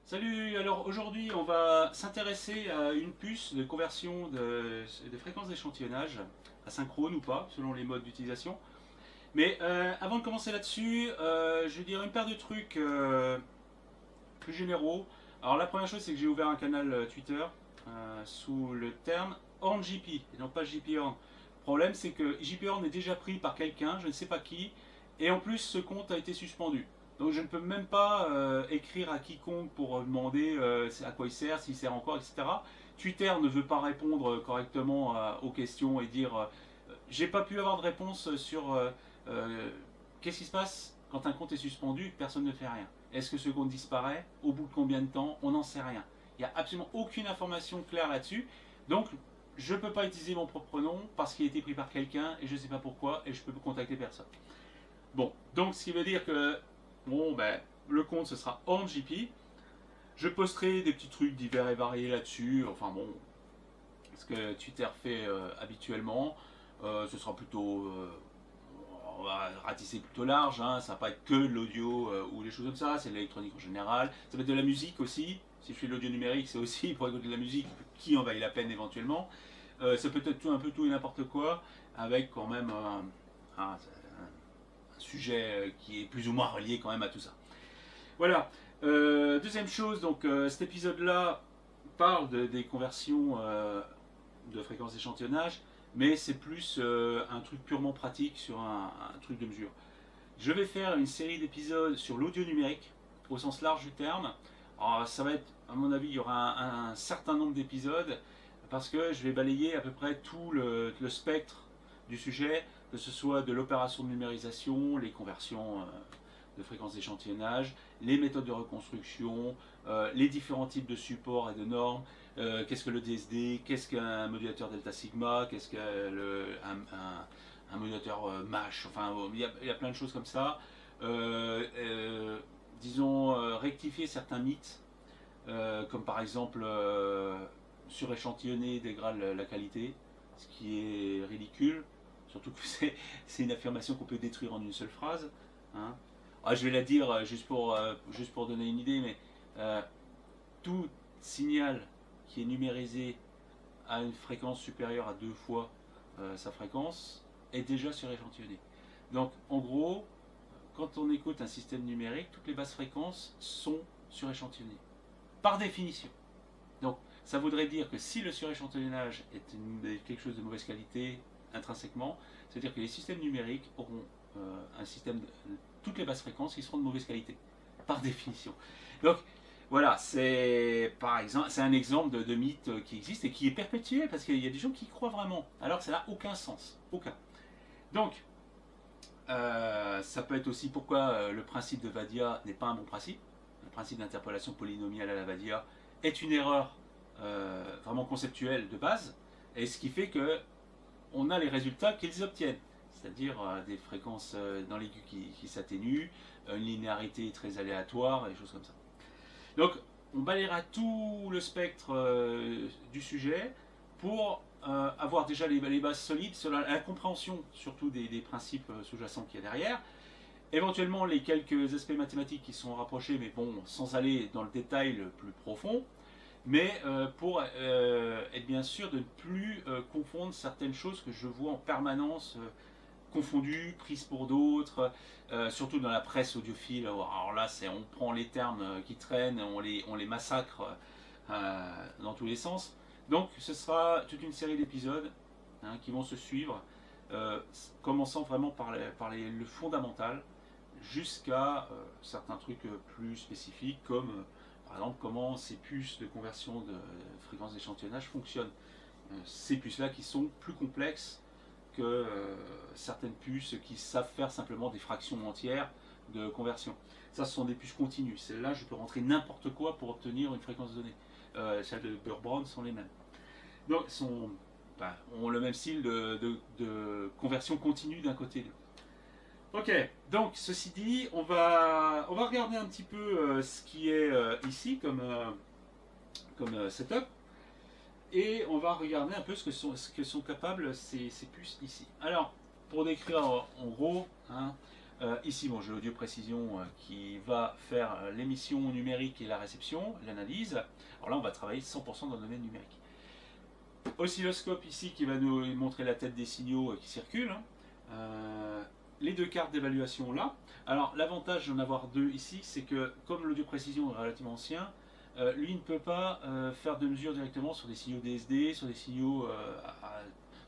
Salut, alors aujourd'hui on va s'intéresser à une puce de conversion de fréquences d'échantillonnage, asynchrone ou pas, selon les modes d'utilisation. Mais avant de commencer là-dessus, je vais dire une paire de trucs plus généraux. Alors la première chose c'est que j'ai ouvert un canal Twitter sous le terme HornJP, et non pas JPHorn. Le problème c'est que JPHorn est déjà pris par quelqu'un, je ne sais pas qui, et en plus ce compte a été suspendu. Donc je ne peux même pas écrire à quiconque pour demander à quoi il sert, s'il sert encore, etc. Twitter ne veut pas répondre correctement aux questions et dire j'ai pas pu avoir de réponse sur qu'est-ce qui se passe quand un compte est suspendu, personne ne fait rien. Est-ce que ce compte disparaît? Au bout de combien de temps? On n'en sait rien. Il n'y a absolument aucune information claire là-dessus. Donc je ne peux pas utiliser mon propre nom parce qu'il a été pris par quelqu'un et je ne sais pas pourquoi et je peux contacter personne. Bon, donc ce qui veut dire que bon, ben, le compte ce sera HornJP. Je posterai des petits trucs divers et variés là-dessus. Enfin bon, ce que Twitter fait habituellement. Ce sera plutôt. On va ratisser plutôt large, hein. Ça va pas être que l'audio ou les choses comme ça, c'est l'électronique en général. Ça va être de la musique aussi. Si je fais de l'audio numérique, c'est aussi pour écouter de la musique qui en vaille la peine éventuellement. Ça peut être un peu tout et n'importe quoi, avec quand même un sujet qui est plus ou moins relié quand même à tout ça. Voilà. Deuxième chose, donc cet épisode-là parle des conversions de fréquences d'échantillonnage, mais c'est plus un truc purement pratique sur un truc de mesure. Je vais faire une série d'épisodes sur l'audio numérique, au sens large du terme. Alors, ça va être, à mon avis, il y aura un certain nombre d'épisodes, parce que je vais balayer à peu près tout le spectre du sujet, que ce soit de l'opération de numérisation, les conversions de fréquences d'échantillonnage, les méthodes de reconstruction, les différents types de supports et de normes, qu'est-ce que le DSD, qu'est-ce qu'un modulateur delta sigma, qu'est-ce qu'un un modulateur MASH, enfin il y a plein de choses comme ça. Disons, rectifier certains mythes, comme par exemple suréchantillonner dégrade la qualité, ce qui est ridicule, surtout que c'est une affirmation qu'on peut détruire en une seule phrase. Hein. Ah, je vais la dire juste pour donner une idée, mais euh, tout signal qui est numérisé à une fréquence supérieure à deux fois sa fréquence est déjà suréchantillonné. Donc en gros, quand on écoute un système numérique, toutes les basses fréquences sont suréchantillonnées, par définition. Donc ça voudrait dire que si le suréchantillonnage est quelque chose de mauvaise qualité intrinsèquement, c'est-à-dire que les systèmes numériques auront un système de toutes les basses fréquences qui seront de mauvaise qualité, par définition. Donc voilà, c'est par exemple, c'est un exemple de mythe qui existe et qui est perpétué parce qu'il y a des gens qui y croient vraiment, alors que ça n'a aucun sens, aucun. Donc ça peut être aussi pourquoi le principe de Vadia n'est pas un bon principe. Le principe d'interpolation polynomiale à la Vadia est une erreur vraiment conceptuelle de base, et ce qui fait que on a les résultats qu'ils obtiennent, c'est-à-dire des fréquences dans l'aigu qui s'atténuent, une linéarité très aléatoire, et des choses comme ça. Donc on balayera tout le spectre du sujet pour avoir déjà les bases solides sur la compréhension surtout des principes sous-jacents qu'il y a derrière. Éventuellement les quelques aspects mathématiques qui sont rapprochés, mais bon, sans aller dans le détail le plus profond, mais pour être bien sûr de ne plus confondre certaines choses que je vois en permanence confondues, prises pour d'autres, surtout dans la presse audiophile. Alors là, on prend les termes qui traînent, on les massacre dans tous les sens. Donc ce sera toute une série d'épisodes qui vont se suivre, commençant vraiment par le fondamental, jusqu'à certains trucs plus spécifiques, comme par exemple comment ces puces de conversion de fréquence d'échantillonnage fonctionnent. Ces puces-là qui sont plus complexes que certaines puces qui savent faire simplement des fractions entières de conversion. Ça, ce sont des puces continues. Celles-là, je peux rentrer n'importe quoi pour obtenir une fréquence donnée. Celles de Burr-Brown sont les mêmes. Donc, ont le même style de conversion continue d'un côté et de l'autre. Ok, donc ceci dit, on va regarder un petit peu ce qui est ici comme setup, et on va regarder un peu ce que sont capables ces puces ici. Alors, pour décrire en gros, hein, Ici, bon, j'ai l'audio précision qui va faire l'émission numérique et la réception, l'analyse. Alors là, on va travailler 100% dans le domaine numérique. Oscilloscope ici qui va nous montrer la tête des signaux qui circulent. Hein. Les deux cartes d'évaluation là. Alors l'avantage d'en avoir deux ici, c'est que comme l'audio précision est relativement ancien, lui ne peut pas faire de mesures directement sur des signaux DSD, sur des signaux à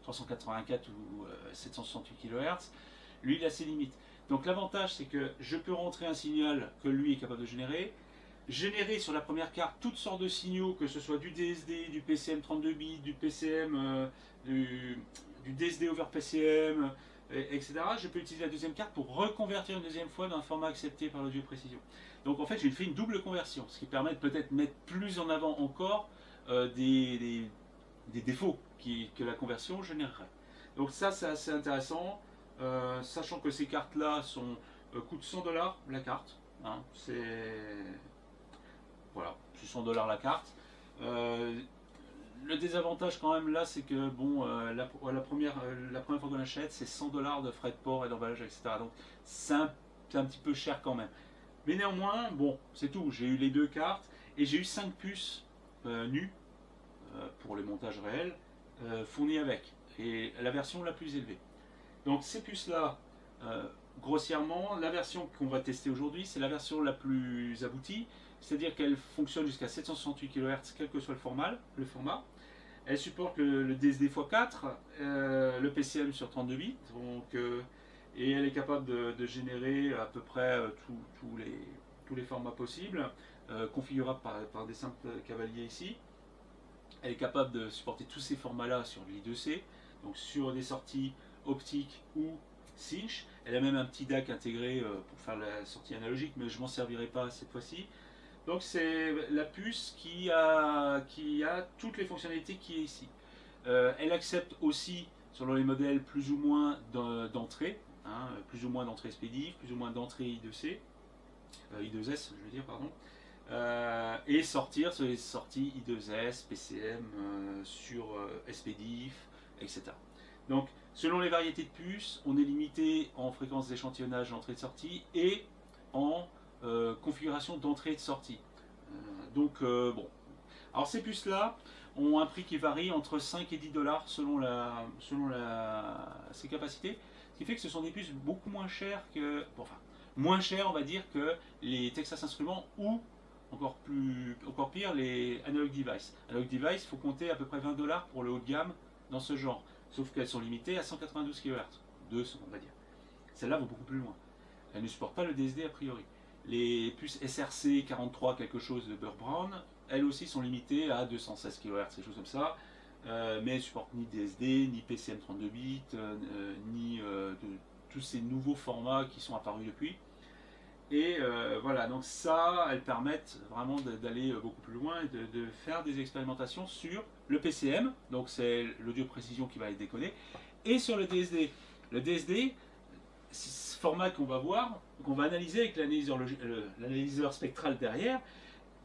384 ou 768 kHz. Lui, il a ses limites. Donc l'avantage, c'est que je peux rentrer un signal que lui est capable de générer sur la première carte toutes sortes de signaux, que ce soit du DSD, du PCM 32 bits, du PCM, du DSD over PCM, etc. Je peux utiliser la deuxième carte pour reconvertir une deuxième fois dans un format accepté par l'audio précision. Donc en fait, j'ai fait une double conversion, ce qui permet de peut-être mettre plus en avant encore des défauts que la conversion générerait. Donc ça, c'est assez intéressant, sachant que ces cartes-là coûtent 100$ la carte. Hein, voilà, c'est 100$ la carte. Le désavantage quand même là, c'est que bon, la première fois qu'on achète, c'est 100$ de frais de port et d'emballage, etc. Donc c'est un petit peu cher quand même. Mais néanmoins, bon, c'est tout. J'ai eu les deux cartes et j'ai eu 5 puces nues pour les montages réels fournies avec. Et la version la plus élevée. Donc ces puces-là, grossièrement, la version qu'on va tester aujourd'hui, c'est la version la plus aboutie. C'est-à-dire qu'elle fonctionne jusqu'à 768 kHz, quel que soit le format. Elle supporte le DSD x4, le PCM sur 32 bits. Donc, et elle est capable de générer à peu près tous les formats possibles, configurables par des simples cavaliers ici. Elle est capable de supporter tous ces formats-là sur l'I2C, donc sur des sorties optiques ou cinch. Elle a même un petit DAC intégré pour faire la sortie analogique, mais je ne m'en servirai pas cette fois-ci. Donc c'est la puce qui a toutes les fonctionnalités qui est ici. Elle accepte aussi, selon les modèles, plus ou moins d'entrée, hein, plus ou moins d'entrée SPDIF, plus ou moins d'entrée I2C, I2S, je veux dire, pardon. Et sortir sur les sorties I2S, PCM, sur SPDIF, etc. Donc, selon les variétés de puces, on est limité en fréquence d'échantillonnage d'entrée et de sortie et en configuration d'entrée et de sortie. Donc, bon. Alors, ces puces-là ont un prix qui varie entre 5 et 10$ selon ses capacités. Ce qui fait que ce sont des puces beaucoup moins chères que. Bon, enfin, moins chères, on va dire, que les Texas Instruments ou encore pire, les Analog Device. Analog Device, il faut compter à peu près 20$ pour le haut de gamme dans ce genre. Sauf qu'elles sont limitées à 192 kHz. 200, on va dire. Celles-là vont beaucoup plus loin. Elles ne supportent pas le DSD a priori. Les puces SRC 43 quelque chose de Burr Brown, elles aussi sont limitées à 216 kHz, des choses comme ça. Mais elles ne supportent ni DSD, ni PCM 32 bits, ni tous ces nouveaux formats qui sont apparus depuis. Et voilà, donc ça, elles permettent vraiment d'aller beaucoup plus loin et de faire des expérimentations sur le PCM, donc c'est l'audio précision qui va être décodé, et sur le DSD. Le DSD, c'est ce format qu'on va voir, qu'on va analyser avec l'analyseur spectral derrière,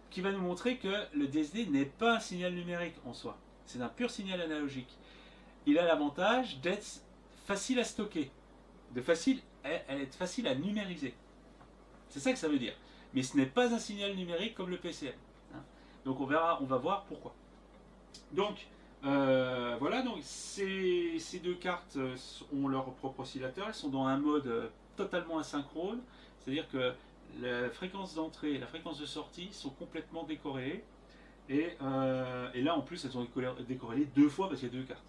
qui va nous montrer que le DSD n'est pas un signal numérique en soi, c'est un pur signal analogique. Il a l'avantage d'être facile à stocker, elle est facile à numériser. C'est ça que ça veut dire. Mais ce n'est pas un signal numérique comme le PCM. Hein. Donc on va voir pourquoi. Donc voilà, donc ces deux cartes ont leur propre oscillateur. Elles sont dans un mode totalement asynchrone. C'est-à-dire que la fréquence d'entrée et la fréquence de sortie sont complètement décorrélées. Et là en plus elles sont décorrélées deux fois parce qu'il y a deux cartes.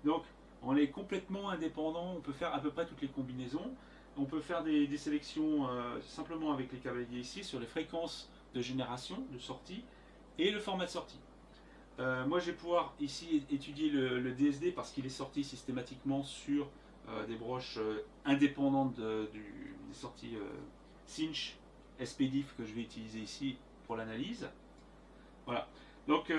Donc on est complètement indépendant. On peut faire à peu près toutes les combinaisons. On peut faire des sélections simplement avec les cavaliers ici sur les fréquences de génération, de sortie et le format de sortie. Moi je vais pouvoir ici étudier le DSD parce qu'il est sorti systématiquement sur des broches indépendantes des sorties cinch, SPDIF que je vais utiliser ici pour l'analyse. Voilà. Donc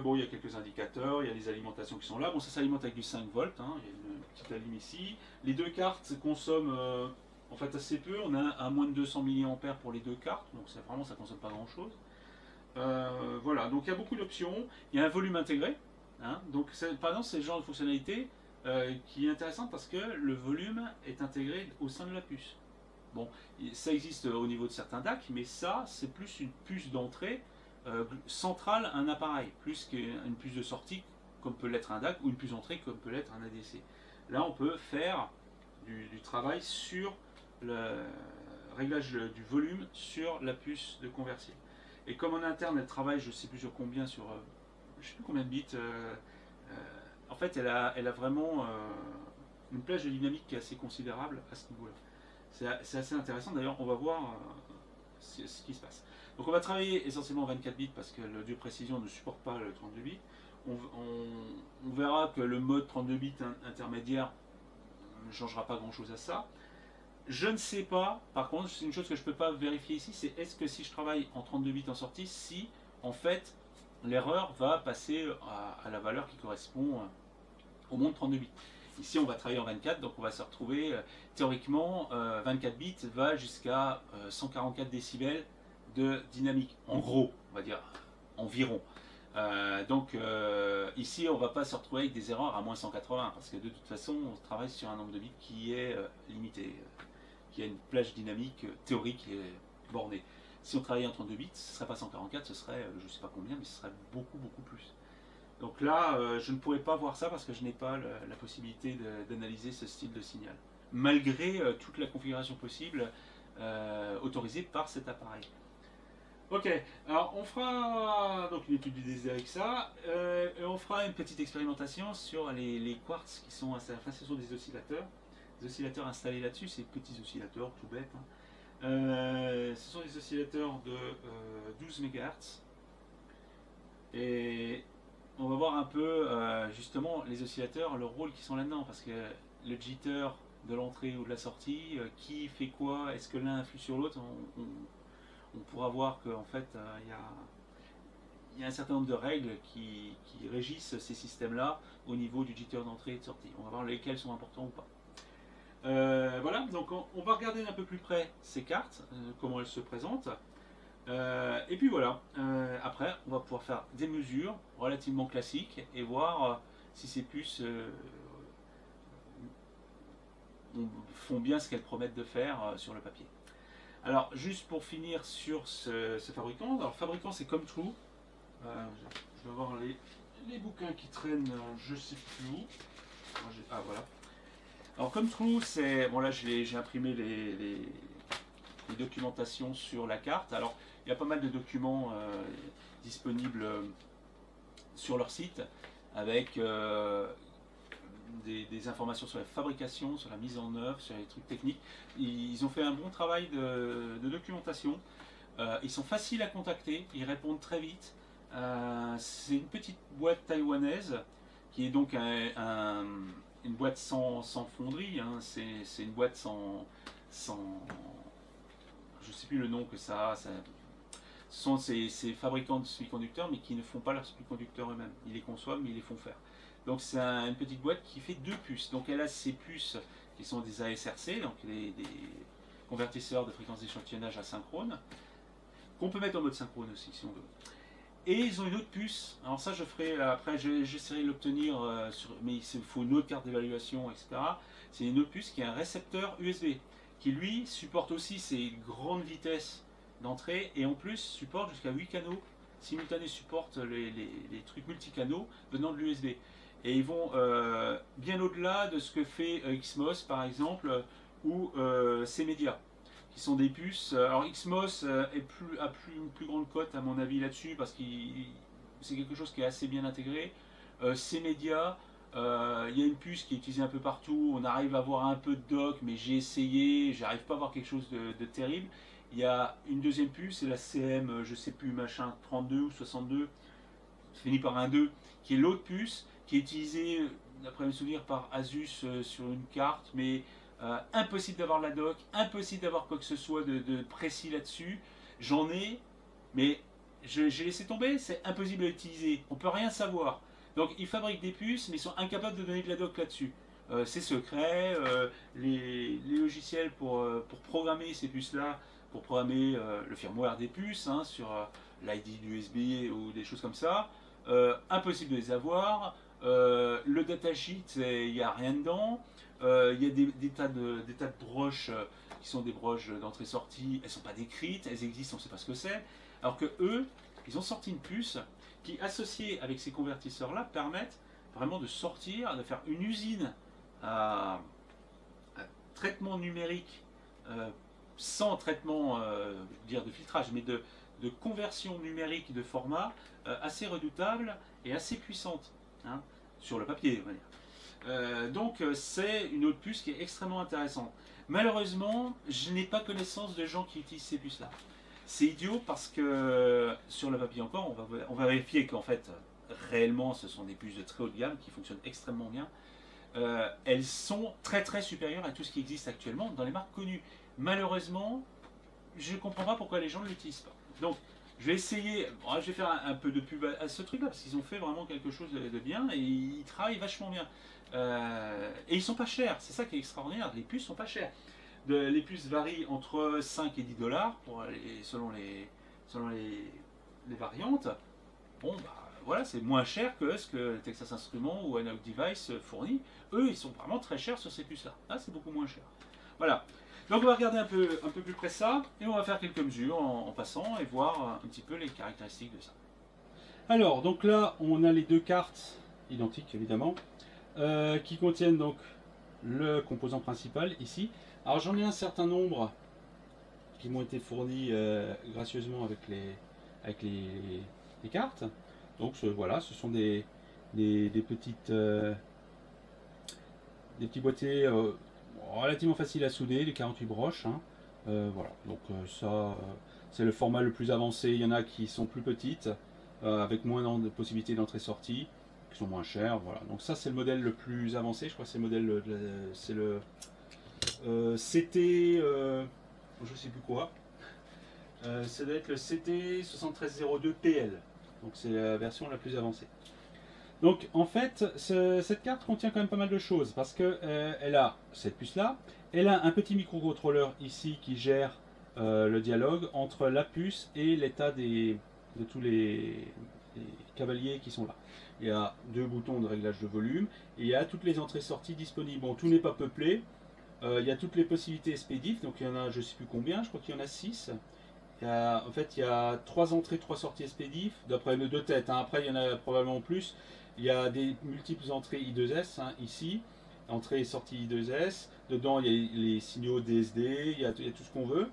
bon, il y a quelques indicateurs, il y a les alimentations qui sont là. Bon, ça s'alimente avec du 5 volts, hein, il y a une petite alim ici. Les deux cartes consomment en fait assez peu, on a à moins de 200 mAh pour les deux cartes, donc vraiment ça ne consomme pas grand chose. Voilà, donc il y a beaucoup d'options, il y a un volume intégré, hein, donc par exemple c'est le genre de fonctionnalité qui est intéressant parce que le volume est intégré au sein de la puce. Bon, ça existe au niveau de certains DAC, mais ça, c'est plus une puce d'entrée centrale à un appareil, plus qu'une puce de sortie, comme peut l'être un DAC, ou une puce d'entrée, comme peut l'être un ADC. Là, on peut faire du travail sur le réglage du volume sur la puce de conversion. Et comme en interne, elle travaille, je ne sais plus sur combien, sur je sais plus combien de bits. En fait, elle a vraiment une plage de dynamique qui est assez considérable à ce niveau-là. C'est assez intéressant. D'ailleurs, on va voir ce qui se passe. Donc, on va travailler essentiellement en 24 bits parce que l'audio précision ne supporte pas le 32 bits. On verra que le mode 32 bits intermédiaire ne changera pas grand-chose à ça. Je ne sais pas, par contre, c'est une chose que je ne peux pas vérifier ici, c'est est-ce que si je travaille en 32 bits en sortie, si en fait l'erreur va passer à la valeur qui correspond au monde 32 bits. Ici on va travailler en 24, donc on va se retrouver, théoriquement, 24 bits va jusqu'à 144 décibels de dynamique, en gros, on va dire, environ. Donc ici on ne va pas se retrouver avec des erreurs à moins 180, parce que de toute façon on travaille sur un nombre de bits qui est limité, qui a une plage dynamique théorique et bornée. Si on travaillait en 32 bits, ce ne serait pas 144, ce serait je ne sais pas combien, mais ce serait beaucoup plus. Donc là, je ne pourrais pas voir ça parce que je n'ai pas la possibilité d'analyser ce style de signal, malgré toute la configuration possible autorisée par cet appareil. Ok, alors on fera donc une étude du désir avec ça, et on fera une petite expérimentation sur les quartz qui sont installés, enfin ce sont des oscillateurs. Les oscillateurs installés là-dessus, c'est petits oscillateurs tout bêtes. Ce sont des oscillateurs de 12 MHz. Et on va voir un peu justement les oscillateurs, leur rôle qui sont là-dedans, parce que le jitter de l'entrée ou de la sortie, qui fait quoi, est-ce que l'un influe sur l'autre, on pourra voir qu'en fait il y a un certain nombre de règles qui régissent ces systèmes-là au niveau du jitter d'entrée et de sortie. On va voir lesquels sont importants ou pas. Voilà, donc on va regarder d'un peu plus près ces cartes, comment elles se présentent. Et puis voilà, après on va pouvoir faire des mesures relativement classiques et voir si ces puces font bien ce qu'elles promettent de faire sur le papier. Alors juste pour finir sur ce fabricant, alors le fabricant c'est ComTrue. Je vais voir les bouquins qui traînent, je sais plus où. Ah voilà. Alors ComTrue, c'est bon là j'ai imprimé les documentations sur la carte. Alors il y a pas mal de documents disponibles sur leur site avec des informations sur la fabrication, sur la mise en œuvre, sur les trucs techniques. Ils ont fait un bon travail de documentation. Ils sont faciles à contacter, ils répondent très vite. C'est une petite boîte taïwanaise qui est donc une boîte sans fonderie. Hein. C'est une boîte sans je ne sais plus le nom que ça a. Ce sont ces fabricants de semi-conducteurs, mais qui ne font pas leurs semi-conducteurs eux-mêmes. Ils les conçoivent, mais ils les font faire. Donc c'est une petite boîte qui fait deux puces. Donc elle a ces puces qui sont des ASRC, donc des convertisseurs de fréquence d'échantillonnage asynchrone, qu'on peut mettre en mode synchrone aussi si on veut. Et ils ont une autre puce. Alors ça je ferai, après j'essaierai de l'obtenir, mais il faut une autre carte d'évaluation, etc. C'est une autre puce qui a un récepteur USB, qui lui supporte aussi ces grandes vitesses d'entrée, et en plus supporte jusqu'à 8 canaux simultanés, supporte les trucs multicanaux venant de l'USB. Et ils vont bien au-delà de ce que fait XMOS par exemple, ou CMedia, qui sont des puces. Alors XMOS a une plus grande cote à mon avis là-dessus, parce que c'est quelque chose qui est assez bien intégré. CMedia, il y a une puce qui est utilisée un peu partout, on arrive à voir un peu de dock, mais j'ai essayé, j'arrive pas à voir quelque chose de terrible. Il y a une deuxième puce, c'est la CM, je sais plus, machin, 32 ou 62, fini par un 2, qui est l'autre puce, qui est utilisée, d'après mes souvenirs, par Asus sur une carte, mais impossible d'avoir la dock, impossible d'avoir quoi que ce soit de précis là-dessus. J'en ai, mais j'ai laissé tomber, c'est impossible à utiliser, on peut rien savoir. Donc ils fabriquent des puces, mais ils sont incapables de donner de la dock là-dessus. C'est secret, les logiciels pour programmer ces puces-là, pour programmer le firmware des puces, hein, sur l'ID du USB ou des choses comme ça, impossible de les avoir. Le datasheet, il n'y a rien dedans. Il y a des tas de broches qui sont des broches d'entrée-sortie. Elles ne sont pas décrites, elles existent, on ne sait pas ce que c'est. Alors que eux, ils ont sorti une puce qui, associée avec ces convertisseurs-là, permettent vraiment de sortir, de faire une usine à traitement numérique sans traitement dire de filtrage, mais de conversion numérique de format assez redoutable et assez puissante, hein, sur le papier, on va dire. Donc c'est une autre puce qui est extrêmement intéressante. Malheureusement, je n'ai pas connaissance de gens qui utilisent ces puces-là. C'est idiot parce que sur le papier encore, on va vérifier qu'en fait, réellement, ce sont des puces de très haut de gamme qui fonctionnent extrêmement bien. Elles sont très très supérieures à tout ce qui existe actuellement dans les marques connues. Malheureusement, je ne comprends pas pourquoi les gens ne l'utilisent pas. Donc, je vais essayer, je vais faire un peu de pub à ce truc-là, parce qu'ils ont fait vraiment quelque chose de bien, et ils travaillent vachement bien. Et ils sont pas chers, c'est ça qui est extraordinaire, les puces sont pas chères. Les puces varient entre 5 et 10 dollars selon les variantes. Bon, bah voilà, c'est moins cher que ce que Texas Instruments ou Analog Device fournit. Eux, ils sont vraiment très chers sur ces puces-là. Là, c'est beaucoup moins cher. Voilà. Donc on va regarder un peu plus près ça et on va faire quelques mesures en passant et voir un petit peu les caractéristiques de ça. Alors, donc là, on a les deux cartes identiques évidemment qui contiennent donc le composant principal ici. Alors j'en ai un certain nombre qui m'ont été fournis gracieusement avec les cartes. Donc voilà, ce sont des petites des petits boîtiers relativement faciles à souder, les 48 broches. Hein. Voilà, donc ça c'est le format le plus avancé. Il y en a qui sont plus petites, avec moins de possibilités d'entrée-sortie, qui sont moins chères. Voilà, donc ça c'est le modèle le plus avancé. Je crois que c'est le modèle, c'est le CT, je sais plus quoi. Ça doit être le CT 7302 PL. Donc c'est la version la plus avancée. Donc en fait, cette carte contient quand même pas mal de choses parce que elle a cette puce là, elle a un petit microcontrôleur ici qui gère le dialogue entre la puce et l'état de tous les cavaliers qui sont là. Il y a deux boutons de réglage de volume et il y a toutes les entrées-sorties disponibles. Bon, tout n'est pas peuplé. Il y a toutes les possibilités SPDIF, donc il y en a je ne sais plus combien, je crois qu'il y en a 6. En fait, il y a 3 entrées, 3 sorties SPDIF, d'après mes deux têtes. Hein. Après, il y en a probablement plus. Il y a des multiples entrées I2S, hein, ici. Entrée et sortie I2S. Dedans, il y a les signaux DSD, il y a tout ce qu'on veut.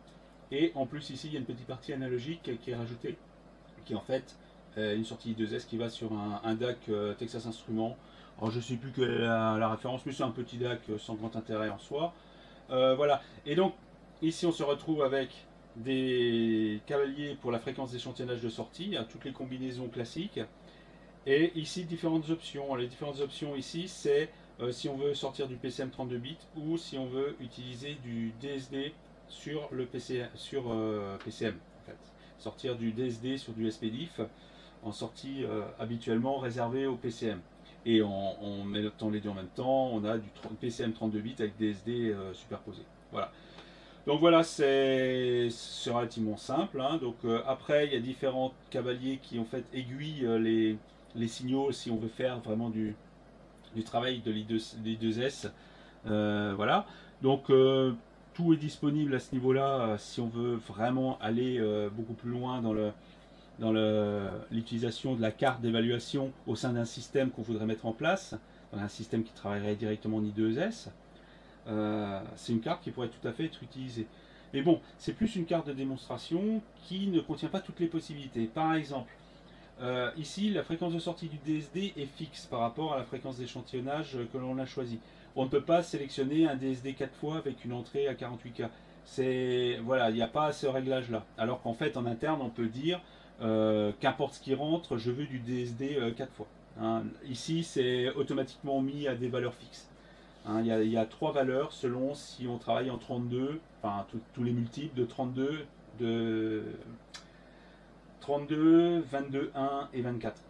Et en plus, ici, il y a une petite partie analogique qui est rajoutée, qui est en fait une sortie I2S qui va sur un DAC Texas Instruments. Alors, je ne sais plus quelle est la référence, mais c'est un petit DAC sans grand intérêt en soi. Voilà. Et donc, ici, on se retrouve avec des cavaliers pour la fréquence d'échantillonnage de sortie, à toutes les combinaisons classiques. Et ici, différentes options. Les différentes options ici, c'est si on veut sortir du PCM 32 bits ou si on veut utiliser du DSD sur le PCM en fait. Sortir du DSD sur du SPDIF en sortie habituellement réservée au PCM. Et en mettant les deux en même temps, on a du PCM 32 bits avec DSD superposé. Voilà. Donc voilà, c'est relativement simple. Hein. Donc après, il y a différents cavaliers qui en fait aiguillent les signaux si on veut faire vraiment du travail de l'I2S. Voilà. Donc tout est disponible à ce niveau-là si on veut vraiment aller beaucoup plus loin dans l'utilisation de la carte d'évaluation au sein d'un système qu'on voudrait mettre en place, dans un système qui travaillerait directement en I2S. C'est une carte qui pourrait tout à fait être utilisée. Mais bon, c'est plus une carte de démonstration qui ne contient pas toutes les possibilités. Par exemple, ici, la fréquence de sortie du DSD est fixe par rapport à la fréquence d'échantillonnage que l'on a choisi. On ne peut pas sélectionner un DSD 4 fois avec une entrée à 48K. Voilà, il n'y a pas ce réglage-là. Alors qu'en fait, en interne, on peut dire qu'importe ce qui rentre, je veux du DSD 4 fois. Hein. Ici, c'est automatiquement mis à des valeurs fixes. Hein, il y a 3 valeurs selon si on travaille en 32, enfin tous les multiples de 32, 22, 1 et 24.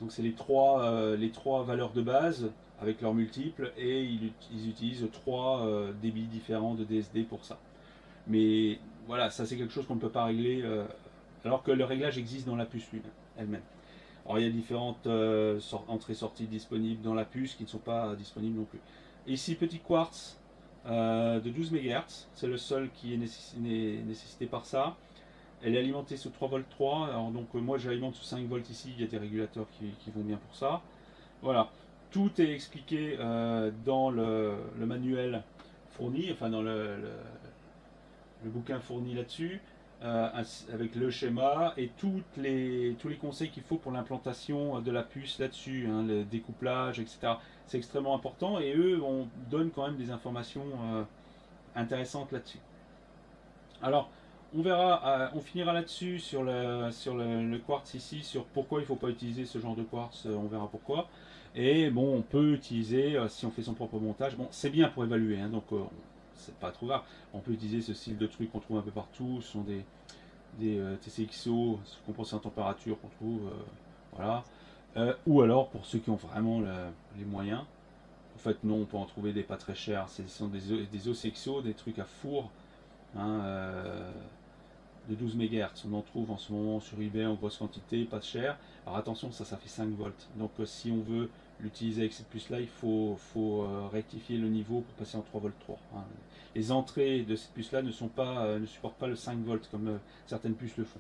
Donc c'est les trois valeurs de base avec leurs multiples et ils utilisent 3 débits différents de DSD pour ça. Mais voilà, ça c'est quelque chose qu'on ne peut pas régler alors que le réglage existe dans la puce elle-même. Alors il y a différentes entrées-sorties disponibles dans la puce qui ne sont pas disponibles non plus. Ici, petit quartz de 12 MHz, c'est le seul qui est nécessité par ça. Elle est alimentée sous 3 volts 3, alors donc moi j'alimente sous 5 volts ici, il y a des régulateurs qui vont bien pour ça. Voilà, tout est expliqué dans le manuel fourni, enfin dans le bouquin fourni là-dessus, avec le schéma et tous les conseils qu'il faut pour l'implantation de la puce là-dessus, hein, le découplage, etc. C'est extrêmement important et eux on donne quand même des informations intéressantes là-dessus. Alors, on verra, on finira là-dessus sur le quartz ici, sur pourquoi il ne faut pas utiliser ce genre de quartz, on verra pourquoi. Et bon, on peut utiliser, si on fait son propre montage, bon, c'est bien pour évaluer, hein, donc c'est pas trop grave. On peut utiliser ce style de truc qu'on trouve un peu partout, ce sont des TCXO, compensés en température qu'on trouve, voilà. Ou alors pour ceux qui ont vraiment les moyens. En fait, non, on peut en trouver des pas très chers, ce sont des OCXO, des trucs à four. Hein, de 12 MHz. On en trouve en ce moment sur eBay en grosse quantité, pas cher. Alors attention, ça fait 5 volts. Donc si on veut l'utiliser avec cette puce-là, il faut rectifier le niveau pour passer en 3 volts 3. Hein. Les entrées de cette puce-là ne supportent pas le 5 volts comme certaines puces le font.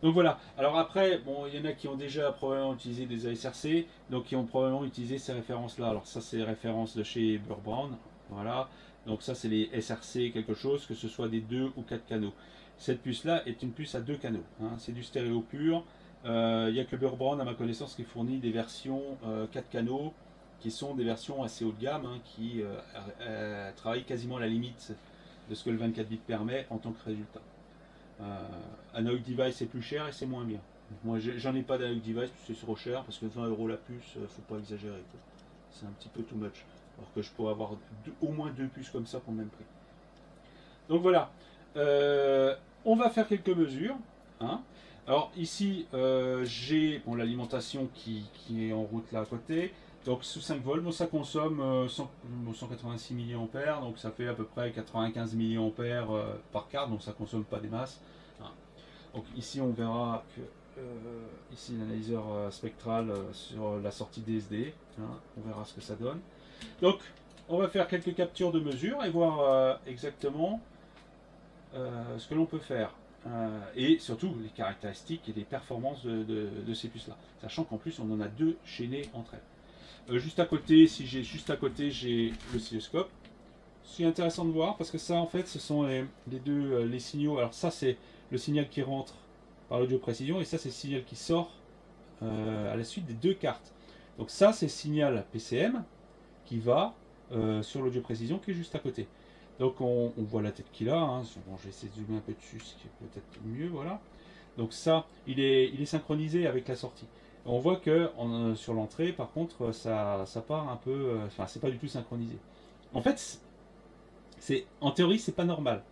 Donc voilà. Alors après, bon, il y en a qui ont déjà probablement utilisé des ASRC, donc qui ont probablement utilisé ces références-là. Alors ça, c'est les références de chez Burr Brown. Voilà. Donc ça, c'est les SRC quelque chose, que ce soit des 2 ou 4 canaux. Cette puce-là est une puce à 2 canaux. Hein. C'est du stéréo pur. Il n'y a que Burr Brown, à ma connaissance, qui fournit des versions 4 canaux, qui sont des versions assez haut de gamme, hein, qui travaillent quasiment à la limite de ce que le 24 bits permet en tant que résultat. Analog Device c'est plus cher et c'est moins bien. Moi j'en ai pas d'Analog Device, c'est trop cher, parce que 20 € la puce, faut pas exagérer. C'est un petit peu too much. Alors que je pourrais avoir au moins 2 puces comme ça pour le même prix. Donc voilà. On va faire quelques mesures. Hein. Alors ici, j'ai l'alimentation qui est en route là à côté. Donc sous 5 volts, ça consomme 186 mA, donc ça fait à peu près 95 mA par carte, donc ça consomme pas des masses. Hein. Donc ici on verra que ici l'analyseur spectral sur la sortie DSD, hein, on verra ce que ça donne. Donc on va faire quelques captures de mesure et voir exactement ce que l'on peut faire. Et surtout les caractéristiques et les performances de ces puces là, sachant qu'en plus on en a 2 chaînées entre elles. Juste à côté, j'ai l'oscilloscope. C'est intéressant de voir parce que ça en fait ce sont les signaux. Alors ça c'est le signal qui rentre par l'audio précision et ça c'est le signal qui sort à la suite des 2 cartes. Donc ça c'est le signal PCM qui va sur l'audio précision qui est juste à côté. Donc on voit la tête qu'il a, hein. Bon, je vais essayer de zoomer un peu dessus, ce qui est peut-être mieux, voilà. Donc ça, il est synchronisé avec la sortie. On voit que sur l'entrée, par contre, ça part un peu, enfin c'est pas du tout synchronisé. En fait, en théorie, c'est pas normal.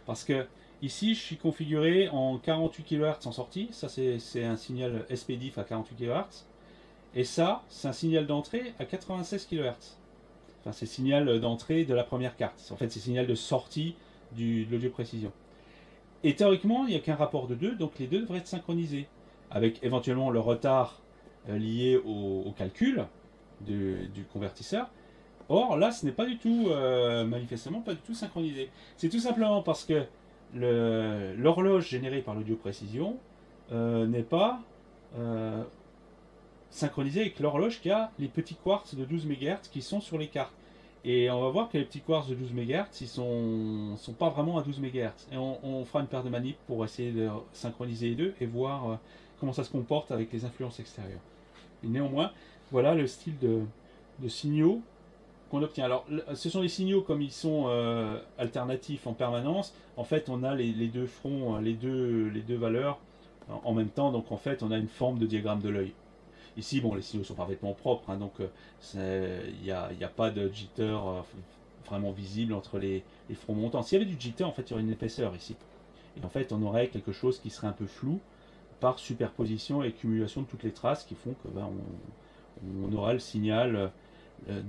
Parce que ici, je suis configuré en 48 kHz en sortie, ça c'est un signal SPDIF à 48 kHz. Et ça, c'est un signal d'entrée à 96 kHz. Enfin, c'est le signal d'entrée de la première carte. En fait, c'est le signal de sortie de l'audio précision. Et théoriquement, il n'y a qu'un rapport de 2, donc les deux devraient être synchronisés. Avec éventuellement le retard lié au calcul du convertisseur. Or, là, ce n'est pas du tout, manifestement, pas du tout synchronisé. C'est tout simplement parce que l'horloge générée par l'audio précision n'est pas synchronisé avec l'horloge qui a les petits quartz de 12 MHz qui sont sur les cartes. Et on va voir que les petits quartz de 12 MHz, ils sont pas vraiment à 12 MHz. Et on fera une paire de manips pour essayer de synchroniser les deux et voir comment ça se comporte avec les influences extérieures. Et néanmoins, voilà le style de signaux qu'on obtient. Alors, ce sont des signaux comme ils sont alternatifs en permanence. En fait, on a les deux fronts, les deux valeurs en même temps. Donc, en fait, on a une forme de diagramme de l'œil. Ici, bon, les signaux sont parfaitement propres, hein, donc il n'y a pas de jitter vraiment visible entre les fronts montants. S'il y avait du jitter, en fait, il y aurait une épaisseur ici. Et en fait, on aurait quelque chose qui serait un peu flou par superposition et accumulation de toutes les traces qui font que on aura le signal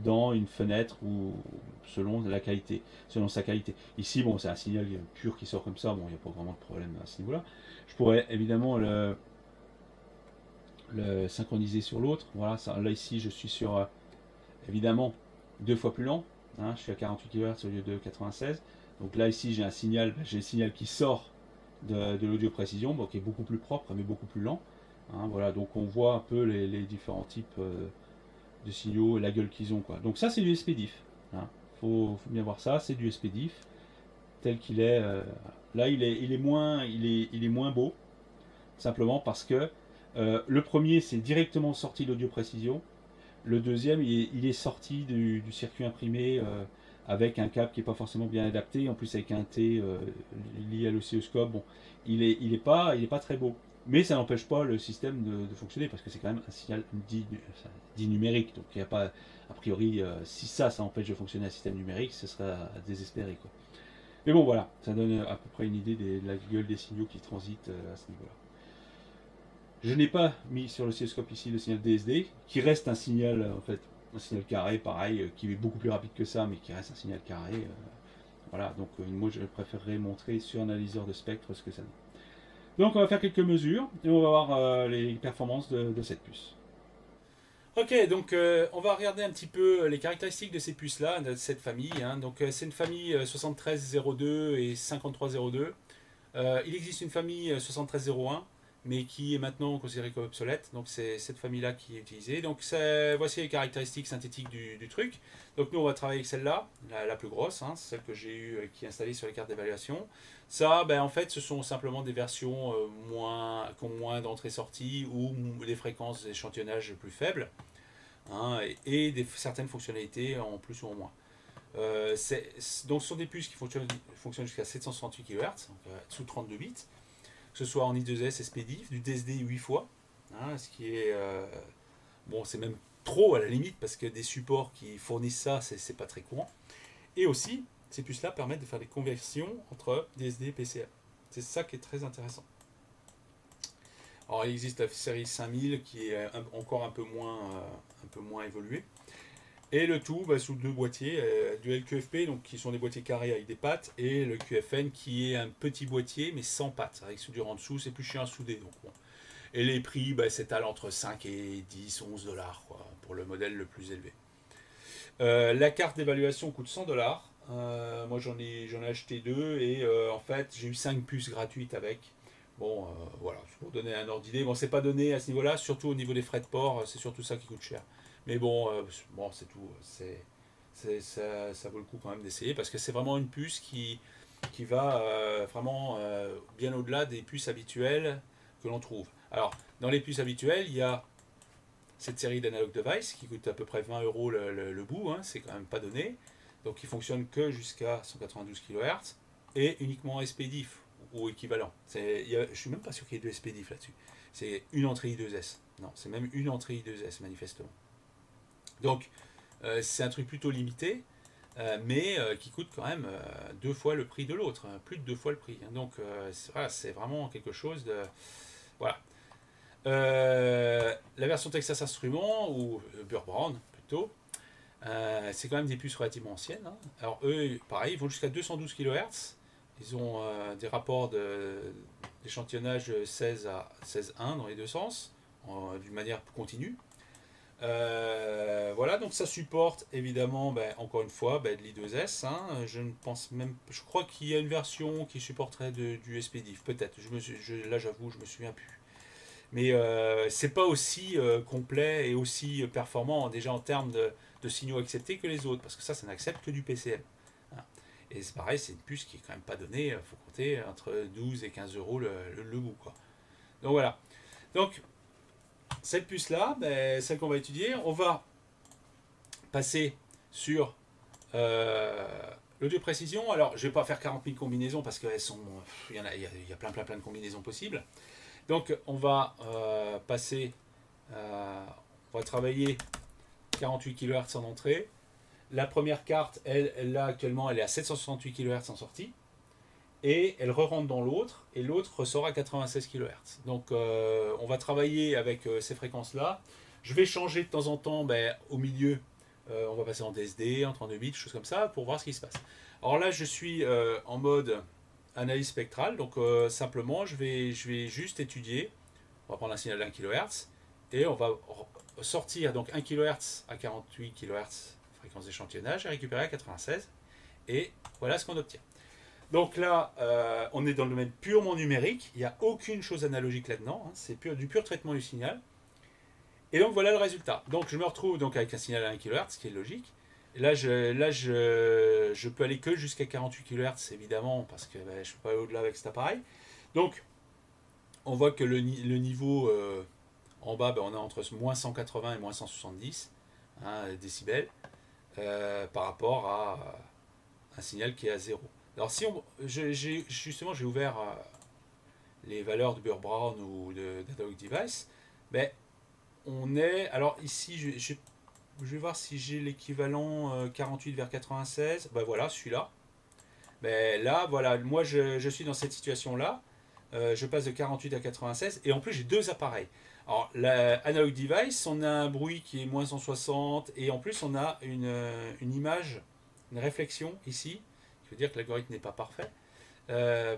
dans une fenêtre ou selon sa qualité. Ici, bon, c'est un signal pur qui sort comme ça, bon, il n'y a pas vraiment de problème à ce niveau-là. Je pourrais évidemment le synchroniser sur l'autre. Voilà, ça, là ici je suis sur évidemment 2 fois plus lent. Hein, je suis à 48 kHz au lieu de 96. Donc là, ici, j'ai un signal, j'ai le signal qui sort de l'audio précision, bon, qui est beaucoup plus propre, mais beaucoup plus lent. Hein, voilà, donc on voit un peu les différents types de signaux et la gueule qu'ils ont, quoi. Donc ça, c'est du SPDIF. Hein. Faut bien voir ça, c'est du SPDIF tel qu'il est. Là, il est moins beau, simplement parce que le premier, c'est directement sorti d'audio précision. Le deuxième, il est sorti du circuit imprimé avec un câble qui n'est pas forcément bien adapté, en plus avec un T lié à l'oscilloscope. Bon, il est pas très beau. Mais ça n'empêche pas le système de fonctionner parce que c'est quand même un signal dit numérique. Donc il n'y a pas, a priori, si ça empêche de fonctionner un système numérique, ce serait à désespérer, quoi. Mais bon, voilà, ça donne à peu près une idée de la gueule des signaux qui transitent à ce niveau-là. Je n'ai pas mis sur l'oscilloscope ici le signal DSD, qui reste un signal, en fait, un signal carré, pareil, qui est beaucoup plus rapide que ça, mais qui reste un signal carré. Voilà, donc moi je préférerais montrer sur un analyseur de spectre ce que ça donne. Donc on va faire quelques mesures et on va voir les performances de cette puce. Ok, donc on va regarder un petit peu les caractéristiques de ces puces-là, de cette famille. Hein. Donc c'est une famille 7302 et 5302. Il existe une famille 7301, mais qui est maintenant considérée comme obsolète. Donc c'est cette famille-là qui est utilisée. Donc voici les caractéristiques synthétiques du truc. Donc nous on va travailler avec celle-là, la plus grosse, hein, celle que j'ai eu qui est installée sur les cartes d'évaluation. Ça, ben, en fait, ce sont simplement des versions qui ont moins d'entrée-sortie ou des fréquences d'échantillonnage plus faibles, hein, et certaines fonctionnalités en plus ou en moins. Donc ce sont des puces qui fonctionnent jusqu'à 768 kHz, donc, sous 32 bits, que ce soit en I2S, SPDIF, du DSD 8 fois, hein, ce qui est... bon, c'est même trop à la limite, parce que des supports qui fournissent ça, c'est pas très courant. Et aussi, ces puces-là permettent de faire des conversions entre DSD et PCM. C'est ça qui est très intéressant. Alors il existe la série 5000 qui est encore un peu moins évoluée. Et le tout sous deux boîtiers, du LQFP, donc, qui sont des boîtiers carrés avec des pattes, et le QFN qui est un petit boîtier mais sans pattes, avec soudure en dessous, c'est plus chiant à souder. Donc, bon. Et les prix s'étalent entre 5 et 10, 11 dollars pour le modèle le plus élevé. La carte d'évaluation coûte 100 dollars. Moi j'en ai acheté deux et en fait j'ai eu 5 puces gratuites avec. Bon, voilà, pour donner un ordre d'idée. Bon, c'est pas donné à ce niveau-là, surtout au niveau des frais de port, c'est surtout ça qui coûte cher. Mais bon, c'est tout. Ça vaut le coup quand même d'essayer parce que c'est vraiment une puce qui va vraiment bien au-delà des puces habituelles que l'on trouve. Alors, dans les puces habituelles, il y a cette série d'analog device qui coûte à peu près 20 euros le bout, hein, c'est quand même pas donné. Donc, il fonctionne que jusqu'à 192 kHz et uniquement SPDIF ou équivalent. Je suis même pas sûr qu'il y ait de SPDIF là-dessus. C'est une entrée I2S. Non, c'est même une entrée I2S manifestement. Donc, c'est un truc plutôt limité, mais qui coûte quand même 2 fois le prix de l'autre, hein, plus de 2 fois le prix. Hein. Donc, voilà, c'est vraiment quelque chose de... Voilà. La version Texas Instruments, ou Burr Brown plutôt, c'est quand même des puces relativement anciennes. Hein. Alors eux, pareil, ils vont jusqu'à 212 kHz. Ils ont des rapports d'échantillonnage 16 à 16,1 dans les deux sens, d'une manière continue. Voilà, donc ça supporte évidemment, encore une fois, de l'I2S. Hein. Je crois qu'il y a une version qui supporterait du SPDIF, peut-être. Là, j'avoue, je me souviens plus. Mais c'est pas aussi complet et aussi performant déjà en termes de signaux acceptés que les autres, parce que ça n'accepte que du PCM. Hein. Et c'est pareil, c'est une puce qui est quand même pas donnée, il faut compter entre 12 et 15 euros le bout, quoi. Donc voilà. Donc cette puce-là, celle qu'on va étudier, on va passer sur l'audio précision. Alors, je vais pas faire 40 000 combinaisons parce qu'il y a plein de combinaisons possibles. Donc, on va passer, on va travailler 48 kHz en entrée. La première carte, là actuellement, elle est à 768 kHz en sortie. Et elle re-rentre dans l'autre, et l'autre ressort à 96 kHz. Donc on va travailler avec ces fréquences-là. Je vais changer de temps en temps au milieu, on va passer en DSD, en 32 bits, choses comme ça, pour voir ce qui se passe. Alors là, je suis en mode analyse spectrale, donc simplement, je vais juste étudier. On va prendre un signal d'1 kHz, et on va sortir donc 1 kHz à 48 kHz fréquence d'échantillonnage est récupérée à 96. Et voilà ce qu'on obtient. Donc là, on est dans le domaine purement numérique. Il n'y a aucune chose analogique là-dedans. Hein. C'est du pur traitement du signal. Et donc voilà le résultat. Donc je me retrouve donc avec un signal à 1 kHz, ce qui est logique. Et là, je peux aller que jusqu'à 48 kHz, évidemment, parce que je ne peux pas aller au-delà avec cet appareil. Donc, on voit que le niveau en bas, on est entre moins 180 et moins 170 décibels par rapport à un signal qui est à 0. Alors, si justement, j'ai ouvert les valeurs de Burr Brown ou d'Analog Device, mais on est. Alors, ici, je vais voir si j'ai l'équivalent 48 vers 96. Ben voilà, celui-là. Mais là, voilà, moi je suis dans cette situation-là. Je passe de 48 à 96 et en plus j'ai deux appareils. Alors, l'Analog Device, on a un bruit qui est moins 160 et en plus on a une image, une réflexion ici. Ce qui veut dire que l'algorithme n'est pas parfait.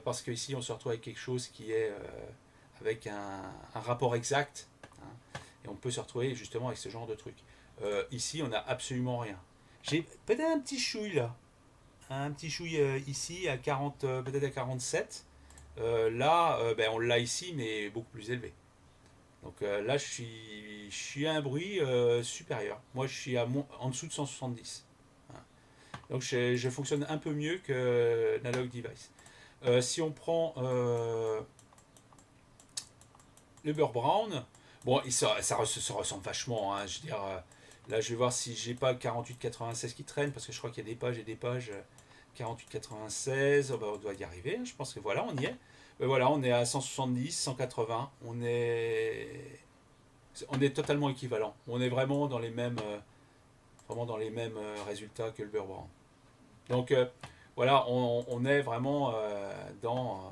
Parce qu'ici on se retrouve avec quelque chose qui est avec un rapport exact. Hein, et on peut se retrouver justement avec ce genre de truc. Ici, on n'a absolument rien. J'ai peut-être un petit chouille là. Un petit chouille ici à 40, peut-être à 47. Là, on l'a ici, mais beaucoup plus élevé. Donc là, je suis à un bruit supérieur. Moi, je suis en dessous de 170. Hein. Donc je fonctionne un peu mieux que l'Analog Device. Si on prend le Burr Brown, bon, ça ressemble vachement. Hein, je veux dire, là, je vais voir si j'ai pas 48-96 qui traîne, parce que je crois qu'il y a des pages et des pages 48-96. On doit y arriver. Je pense que voilà, on y est. Mais voilà, on est à 170, 180. On est totalement équivalent. On est vraiment dans les mêmes, résultats que le Burr Brown. Donc voilà, on est vraiment dans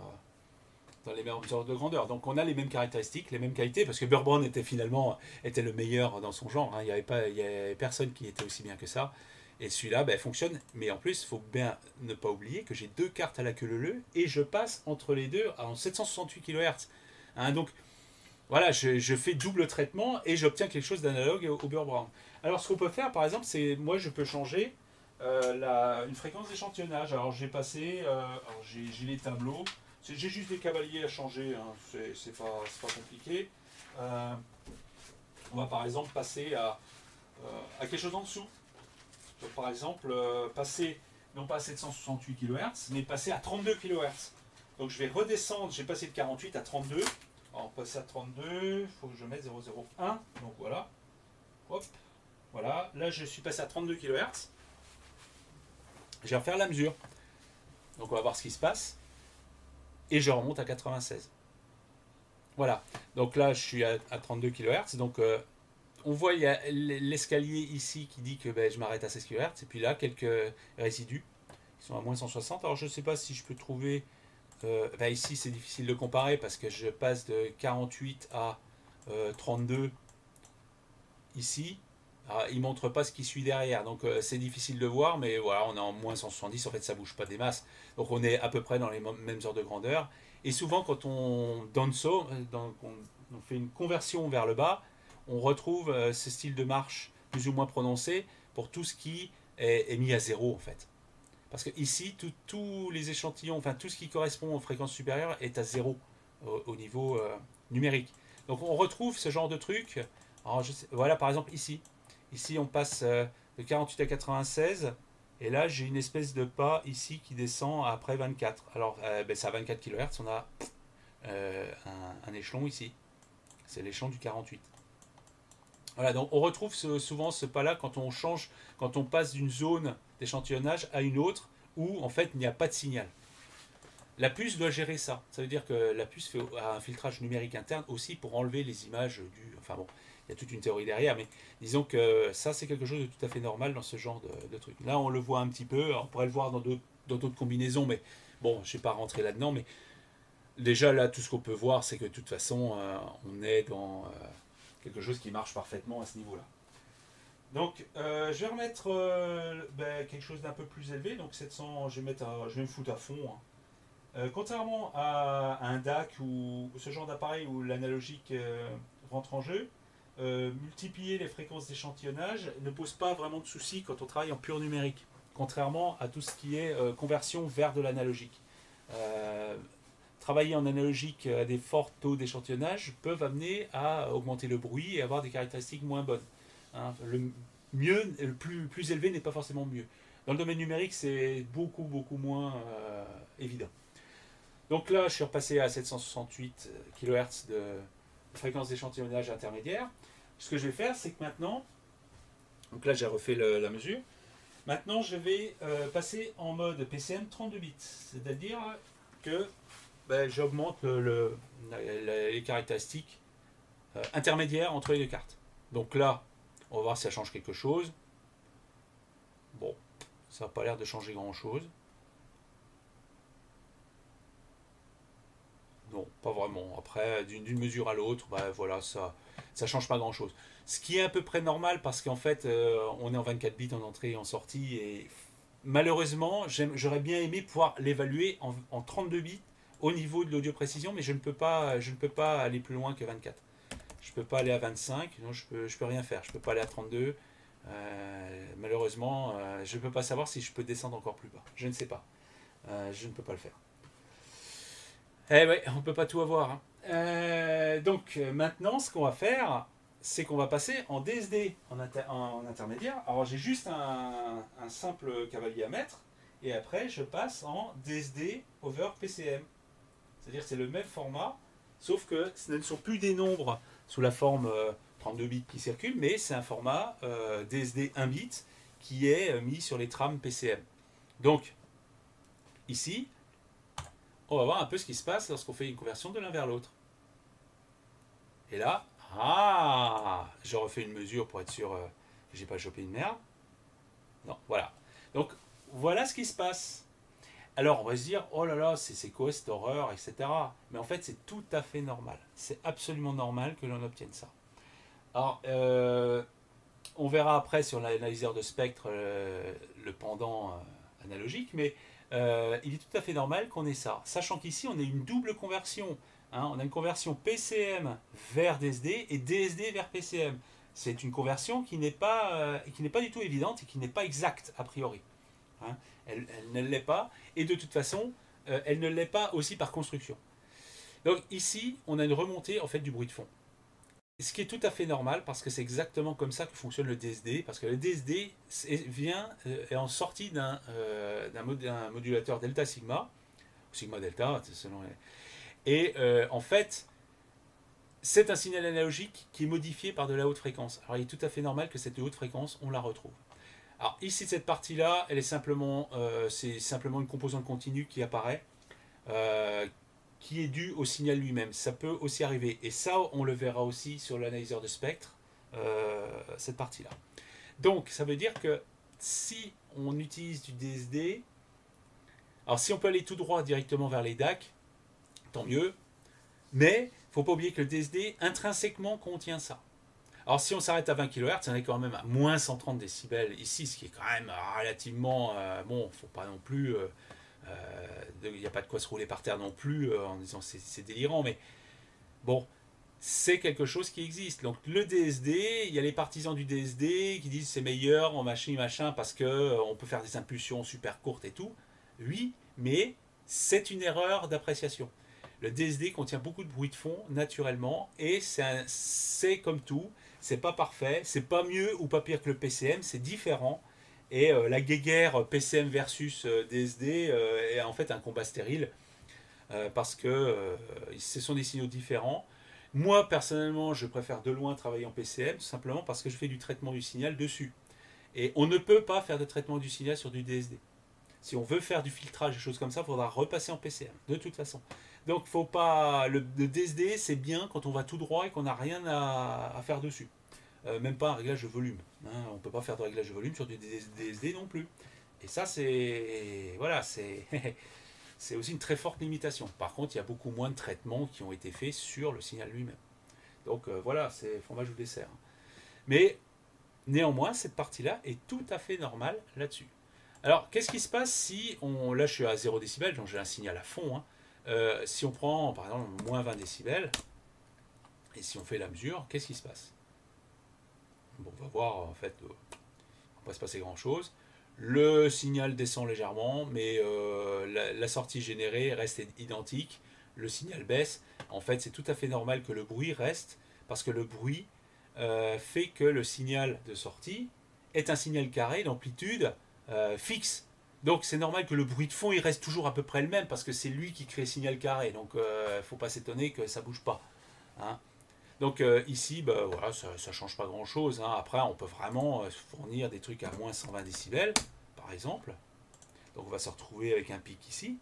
les mêmes ordres de grandeur. Donc on a les mêmes caractéristiques, les mêmes qualités, parce que Burr Brown était le meilleur dans son genre. Hein. Il n'y avait personne qui était aussi bien que ça. Et celui-là fonctionne, mais en plus, il faut bien ne pas oublier que j'ai deux cartes à la queue leu et je passe entre les deux en 768 kHz. Hein, donc voilà, je fais double traitement et j'obtiens quelque chose d'analogue au Burr Brown. Alors ce qu'on peut faire, par exemple, c'est moi je peux changer une fréquence d'échantillonnage. Alors j'ai passé, j'ai les tableaux, j'ai juste des cavaliers à changer, hein, c'est pas compliqué. On va par exemple passer à quelque chose en dessous. Donc, par exemple, passer non pas à 768 kHz, mais passer à 32 kHz. Donc je vais redescendre, j'ai passé de 48 à 32. Alors, on passe à 32, il faut que je mette 001. Donc voilà. Hop. Voilà. Là, je suis passé à 32 kHz. Je vais refaire la mesure. Donc on va voir ce qui se passe. Et je remonte à 96. Voilà. Donc là, je suis à 32 kHz. Donc on voit, il y a l'escalier ici qui dit que je m'arrête à 16 kHz. Et puis là, quelques résidus qui sont à moins 160. Alors je ne sais pas si je peux trouver... ici, c'est difficile de comparer parce que je passe de 48 à 32 ici. Alors, il ne montre pas ce qui suit derrière. Donc c'est difficile de voir. Mais voilà, on est en moins 170. En fait, ça ne bouge pas des masses. Donc on est à peu près dans les mêmes ordres de grandeur. Et souvent, quand on on fait une conversion vers le bas, on retrouve ce style de marche plus ou moins prononcé pour tout ce qui est mis à zéro en fait. Parce que ici, tous les échantillons, enfin tout ce qui correspond aux fréquences supérieures est à zéro au niveau numérique. Donc on retrouve ce genre de truc. Alors, voilà par exemple ici. Ici on passe de 48 à 96. Et là j'ai une espèce de pas ici qui descend après 24. Alors c'est à 24 kHz, on a un échelon ici. C'est l'échelon du 48. Voilà, donc on retrouve souvent ce pas-là quand on passe d'une zone d'échantillonnage à une autre où en fait il n'y a pas de signal. La puce doit gérer ça. Ça veut dire que la puce fait un filtrage numérique interne aussi pour enlever les images Enfin bon, il y a toute une théorie derrière, mais disons que ça c'est quelque chose de tout à fait normal dans ce genre de truc. Là on le voit un petit peu, on pourrait le voir dans d'autres combinaisons, mais bon, je ne vais pas rentrer là-dedans, mais déjà là tout ce qu'on peut voir c'est que de toute façon on est dans... quelque chose qui marche parfaitement à ce niveau-là. Donc, je vais remettre quelque chose d'un peu plus élevé. Donc, 700, je vais me foutre à fond. Hein. Contrairement à un DAC ou ce genre d'appareil où l'analogique rentre en jeu, multiplier les fréquences d'échantillonnage ne pose pas vraiment de soucis quand on travaille en pur numérique, contrairement à tout ce qui est conversion vers de l'analogique. Travailler en analogique à des forts taux d'échantillonnage peuvent amener à augmenter le bruit et avoir des caractéristiques moins bonnes. Hein, le plus élevé n'est pas forcément mieux. Dans le domaine numérique, c'est beaucoup moins évident. Donc là, je suis repassé à 768 kHz de fréquence d'échantillonnage intermédiaire. Ce que je vais faire, c'est que maintenant, donc là j'ai refait la mesure, maintenant je vais passer en mode PCM 32 bits, c'est-à-dire que j'augmente les caractéristiques intermédiaires entre les deux cartes. Donc là, on va voir si ça change quelque chose. Bon, ça n'a pas l'air de changer grand-chose. Non, pas vraiment. Après, d'une mesure à l'autre, voilà, ça change pas grand-chose. Ce qui est à peu près normal parce qu'en fait, on est en 24 bits en entrée et en sortie. Et malheureusement, j'aurais bien aimé pouvoir l'évaluer en 32 bits au niveau de l'audio précision, mais je ne peux pas aller plus loin que 24. Je ne peux pas aller à 25, non, je peux rien faire. Je ne peux pas aller à 32. Malheureusement, je ne peux pas savoir si je peux descendre encore plus bas. Je ne sais pas. Je ne peux pas le faire. Eh ouais, on ne peut pas tout avoir. Hein. Donc maintenant, ce qu'on va faire, c'est qu'on va passer en DSD en intermédiaire. Alors j'ai juste un simple cavalier à mettre, et après je passe en DSD over PCM. C'est-à-dire que c'est le même format, sauf que ce ne sont plus des nombres sous la forme 32 bits qui circulent, mais c'est un format DSD 1 bit qui est mis sur les trames PCM. Donc, ici, on va voir un peu ce qui se passe lorsqu'on fait une conversion de l'un vers l'autre. Et là, je refais une mesure pour être sûr que j'ai pas chopé une merde. Non, voilà. Donc, voilà ce qui se passe. Alors, on va se dire, oh là là, c'est quoi cette horreur, etc. Mais en fait, c'est tout à fait normal. C'est absolument normal que l'on obtienne ça. Alors, on verra après sur l'analyseur de spectre le pendant analogique, mais il est tout à fait normal qu'on ait ça. Sachant qu'ici, on a une double conversion. Hein, on a une conversion PCM vers DSD et DSD vers PCM. C'est une conversion qui n'est pas du tout évidente et qui n'est pas exacte a priori. Hein, elle ne l'est pas, et de toute façon, elle ne l'est pas aussi par construction. Donc ici, on a une remontée en fait du bruit de fond. Ce qui est tout à fait normal, parce que c'est exactement comme ça que fonctionne le DSD, parce que le DSD est en sortie d'un modulateur delta sigma, ou sigma delta, selon les... Et en fait, c'est un signal analogique qui est modifié par de la haute fréquence. Alors il est tout à fait normal que cette haute fréquence, on la retrouve. Alors ici, cette partie-là, c'est simplement une composante continue qui apparaît, qui est due au signal lui-même. Ça peut aussi arriver. Et ça, on le verra aussi sur l'analyseur de spectre, cette partie-là. Donc, ça veut dire que si on utilise du DSD, alors si on peut aller tout droit directement vers les DAC, tant mieux. Mais il ne faut pas oublier que le DSD, intrinsèquement, contient ça. Alors si on s'arrête à 20 kHz, on est quand même à moins 130 décibels ici, ce qui est quand même relativement... bon, il ne faut pas non plus... il n'y a pas de quoi se rouler par terre non plus en disant c'est délirant, mais bon, c'est quelque chose qui existe. Donc le DSD, il y a les partisans du DSD qui disent c'est meilleur en machin parce qu'on peut faire des impulsions super courtes et tout. Oui, mais c'est une erreur d'appréciation. Le DSD contient beaucoup de bruit de fond naturellement et c'est comme tout, c'est pas parfait, c'est pas mieux ou pas pire que le PCM, c'est différent. Et la guéguerre PCM versus DSD est en fait un combat stérile parce que ce sont des signaux différents. Moi, personnellement, je préfère de loin travailler en PCM, tout simplement parce que je fais du traitement du signal dessus. Et on ne peut pas faire de traitement du signal sur du DSD. Si on veut faire du filtrage, des choses comme ça, il faudra repasser en PCM, de toute façon. Donc, faut pas... le DSD, c'est bien quand on va tout droit et qu'on n'a rien à faire dessus. Même pas un réglage de volume. Hein, on ne peut pas faire de réglage de volume sur du DSD non plus. Et ça, c'est... Voilà, c'est aussi une très forte limitation. Par contre, il y a beaucoup moins de traitements qui ont été faits sur le signal lui-même. Donc voilà, c'est fromage ou dessert. Mais néanmoins, cette partie-là est tout à fait normale là-dessus. Alors, qu'est-ce qui se passe si on... Là, je suis à 0 décibels, donc j'ai un signal à fond. Hein. Si on prend, par exemple, moins 20 décibels, et si on fait la mesure, qu'est-ce qui se passe ? Bon, on va voir, en fait, il ne va pas se passer grand-chose. Le signal descend légèrement, mais la sortie générée reste identique. Le signal baisse. En fait, c'est tout à fait normal que le bruit reste, parce que le bruit fait que le signal de sortie est un signal carré d'amplitude fixe. Donc c'est normal que le bruit de fond il reste toujours à peu près le même, parce que c'est lui qui crée le signal carré. Donc il ne faut pas s'étonner que ça ne bouge pas. Hein. Donc ici, bah, voilà, ça ne change pas grand-chose. Hein. Après, on peut vraiment fournir des trucs à moins 120 décibels, par exemple. Donc on va se retrouver avec un pic ici.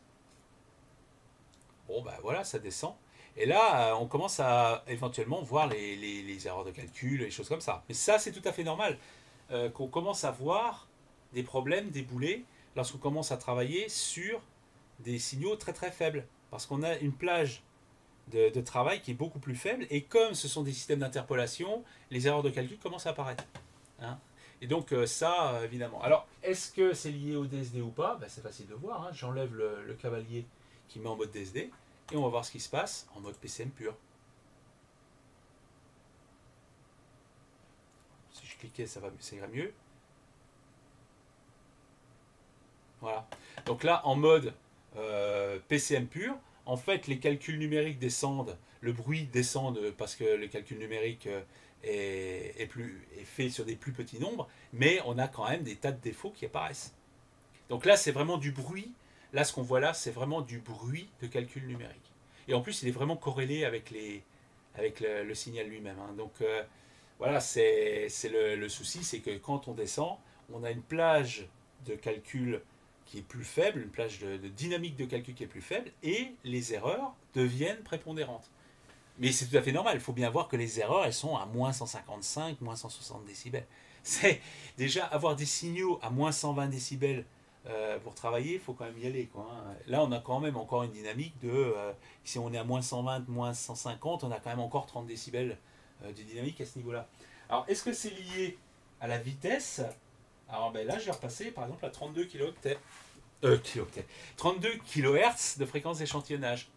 Bon, ben voilà, ça descend. Et là, on commence à éventuellement voir les erreurs de calcul, les choses comme ça. Mais ça, c'est tout à fait normal qu'on commence à voir des problèmes débouler lorsqu'on commence à travailler sur des signaux très très faibles. Parce qu'on a une plage de travail qui est beaucoup plus faible. Et comme ce sont des systèmes d'interpolation, les erreurs de calcul commencent à apparaître. Hein. Et donc ça, évidemment. Alors, est-ce que c'est lié au DSD ou pas? Ben, c'est facile de voir. Hein. J'enlève le cavalier qui met en mode DSD. Et on va voir ce qui se passe en mode PCM pur. Si je cliquais, ça irait mieux. Voilà. Donc là, en mode PCM pur, en fait, les calculs numériques descendent, le bruit descend parce que le calcul numérique est fait sur des plus petits nombres, mais on a quand même des tas de défauts qui apparaissent. Donc là, c'est vraiment du bruit. Là, ce qu'on voit là, c'est vraiment du bruit de calcul numérique. Et en plus, il est vraiment corrélé avec le signal lui-même. Hein. Donc voilà, c'est le souci, c'est que quand on descend, on a une plage de calcul qui est plus faible, une plage de dynamique de calcul qui est plus faible, et les erreurs deviennent prépondérantes. Mais c'est tout à fait normal, il faut bien voir que les erreurs, elles sont à moins 155, moins 160 décibels. C'est déjà avoir des signaux à moins 120 décibels pour travailler, il faut quand même y aller. Quoi, hein. Là, on a quand même encore une dynamique de... si on est à moins 120, moins 150, on a quand même encore 30 décibels de dynamique à ce niveau-là. Alors, est-ce que c'est lié à la vitesse? Alors ben là, je vais repasser par exemple à 32 kilooctets. 32 kHz de fréquence d'échantillonnage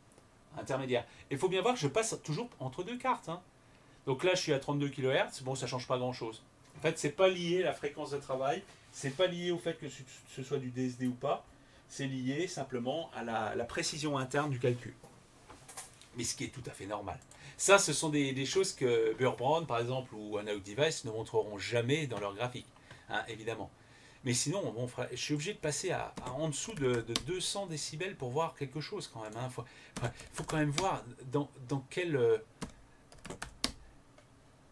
intermédiaire. Il faut bien voir que je passe toujours entre deux cartes. Hein. Donc là, je suis à 32 kHz. Bon, ça ne change pas grand-chose. En fait, c'est pas lié à la fréquence de travail. C'est pas lié au fait que ce soit du DSD ou pas. C'est lié simplement à la précision interne du calcul. Mais ce qui est tout à fait normal. Ça, ce sont des choses que Burr-Brown, par exemple, ou Analog Device ne montreront jamais dans leur graphique. Hein, évidemment. Mais sinon, bon, je suis obligé de passer à en dessous de 200 décibels pour voir quelque chose quand même. Il faut quand même voir dans quel...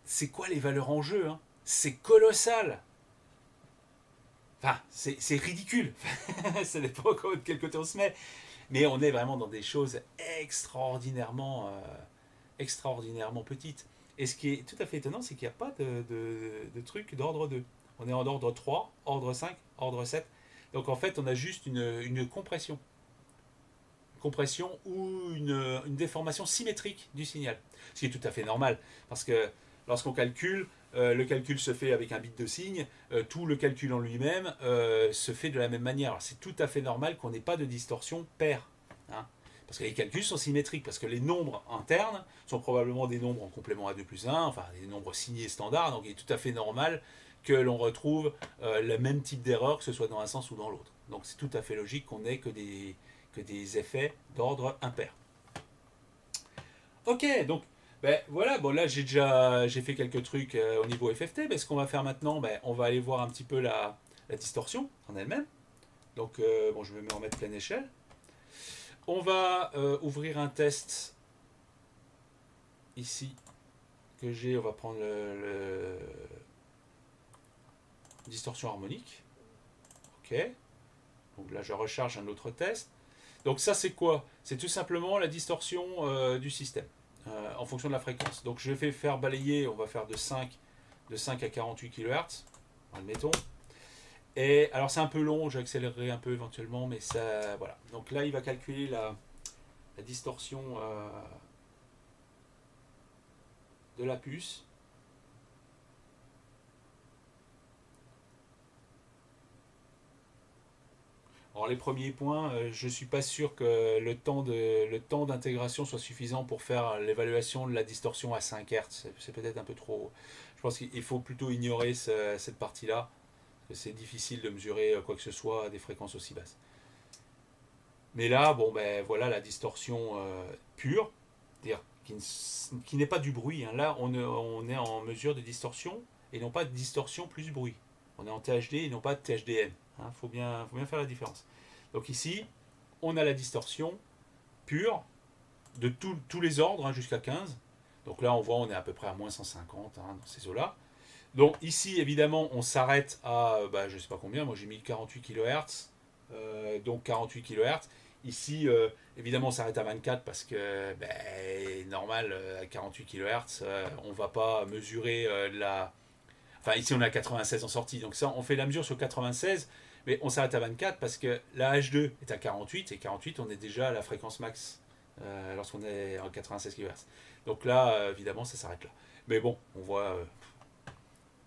c'est quoi les valeurs en jeu. Hein. C'est colossal. Enfin, c'est ridicule. Ça dépend de quel côté on se met. Mais on est vraiment dans des choses extraordinairement petites. Et ce qui est tout à fait étonnant, c'est qu'il n'y a pas de truc d'ordre 2. On est en ordre 3, ordre 5, ordre 7. Donc en fait, on a juste une compression. Une compression ou une déformation symétrique du signal. Ce qui est tout à fait normal. Parce que lorsqu'on calcule, le calcul se fait avec un bit de signe. Tout le calcul en lui-même se fait de la même manière. C'est tout à fait normal qu'on n'ait pas de distorsion paire. Hein. Parce que les calculs sont symétriques, parce que les nombres internes sont probablement des nombres en complément à 2 plus 1, enfin des nombres signés standards, donc il est tout à fait normal que l'on retrouve le même type d'erreur, que ce soit dans un sens ou dans l'autre. Donc c'est tout à fait logique qu'on ait que des effets d'ordre impair. Ok, donc ben, voilà, bon là j'ai fait quelques trucs au niveau FFT, mais ce qu'on va faire maintenant, ben, on va aller voir un petit peu la distorsion en elle-même. Donc bon, je vais me remettre pleine échelle. On va ouvrir un test ici que j'ai. On va prendre le distorsion harmonique. Ok. Donc là, je recharge un autre test. Donc ça, c'est quoi? C'est tout simplement la distorsion du système en fonction de la fréquence. Donc je vais faire balayer. On va faire de 5 à 48 kHz. Admettons. Et alors c'est un peu long, j'accélérerai un peu éventuellement, mais ça, voilà. Donc là, il va calculer la distorsion de la puce. Alors les premiers points, je ne suis pas sûr que le temps d'intégration soit suffisant pour faire l'évaluation de la distorsion à 5 Hz. C'est peut-être un peu trop. Je pense qu'il faut plutôt ignorer cette partie-là. C'est difficile de mesurer quoi que ce soit à des fréquences aussi basses. Mais là, bon ben voilà la distorsion pure, c'est-à-dire qui n'est pas du bruit. Hein. Là, on est en mesure de distorsion et non pas de distorsion plus bruit. On est en THD et non pas de THDM. Faut bien faire la différence. Donc ici, on a la distorsion pure de tous les ordres jusqu'à 15. Donc là, on voit, on est à peu près à moins 150 dans ces eaux-là. Donc ici, évidemment, on s'arrête à, je ne sais pas combien, moi j'ai mis 48 kHz. Donc 48 kHz. Ici, évidemment, on s'arrête à 24 parce que, normal, à 48 kHz, on ne va pas mesurer la... Enfin, ici, on a 96 en sortie. Donc ça, on fait la mesure sur 96. Mais on s'arrête à 24 parce que la H2 est à 48 et 48 on est déjà à la fréquence max lorsqu'on est en 96 kHz. Donc là, évidemment, ça s'arrête là. Mais bon, on voit,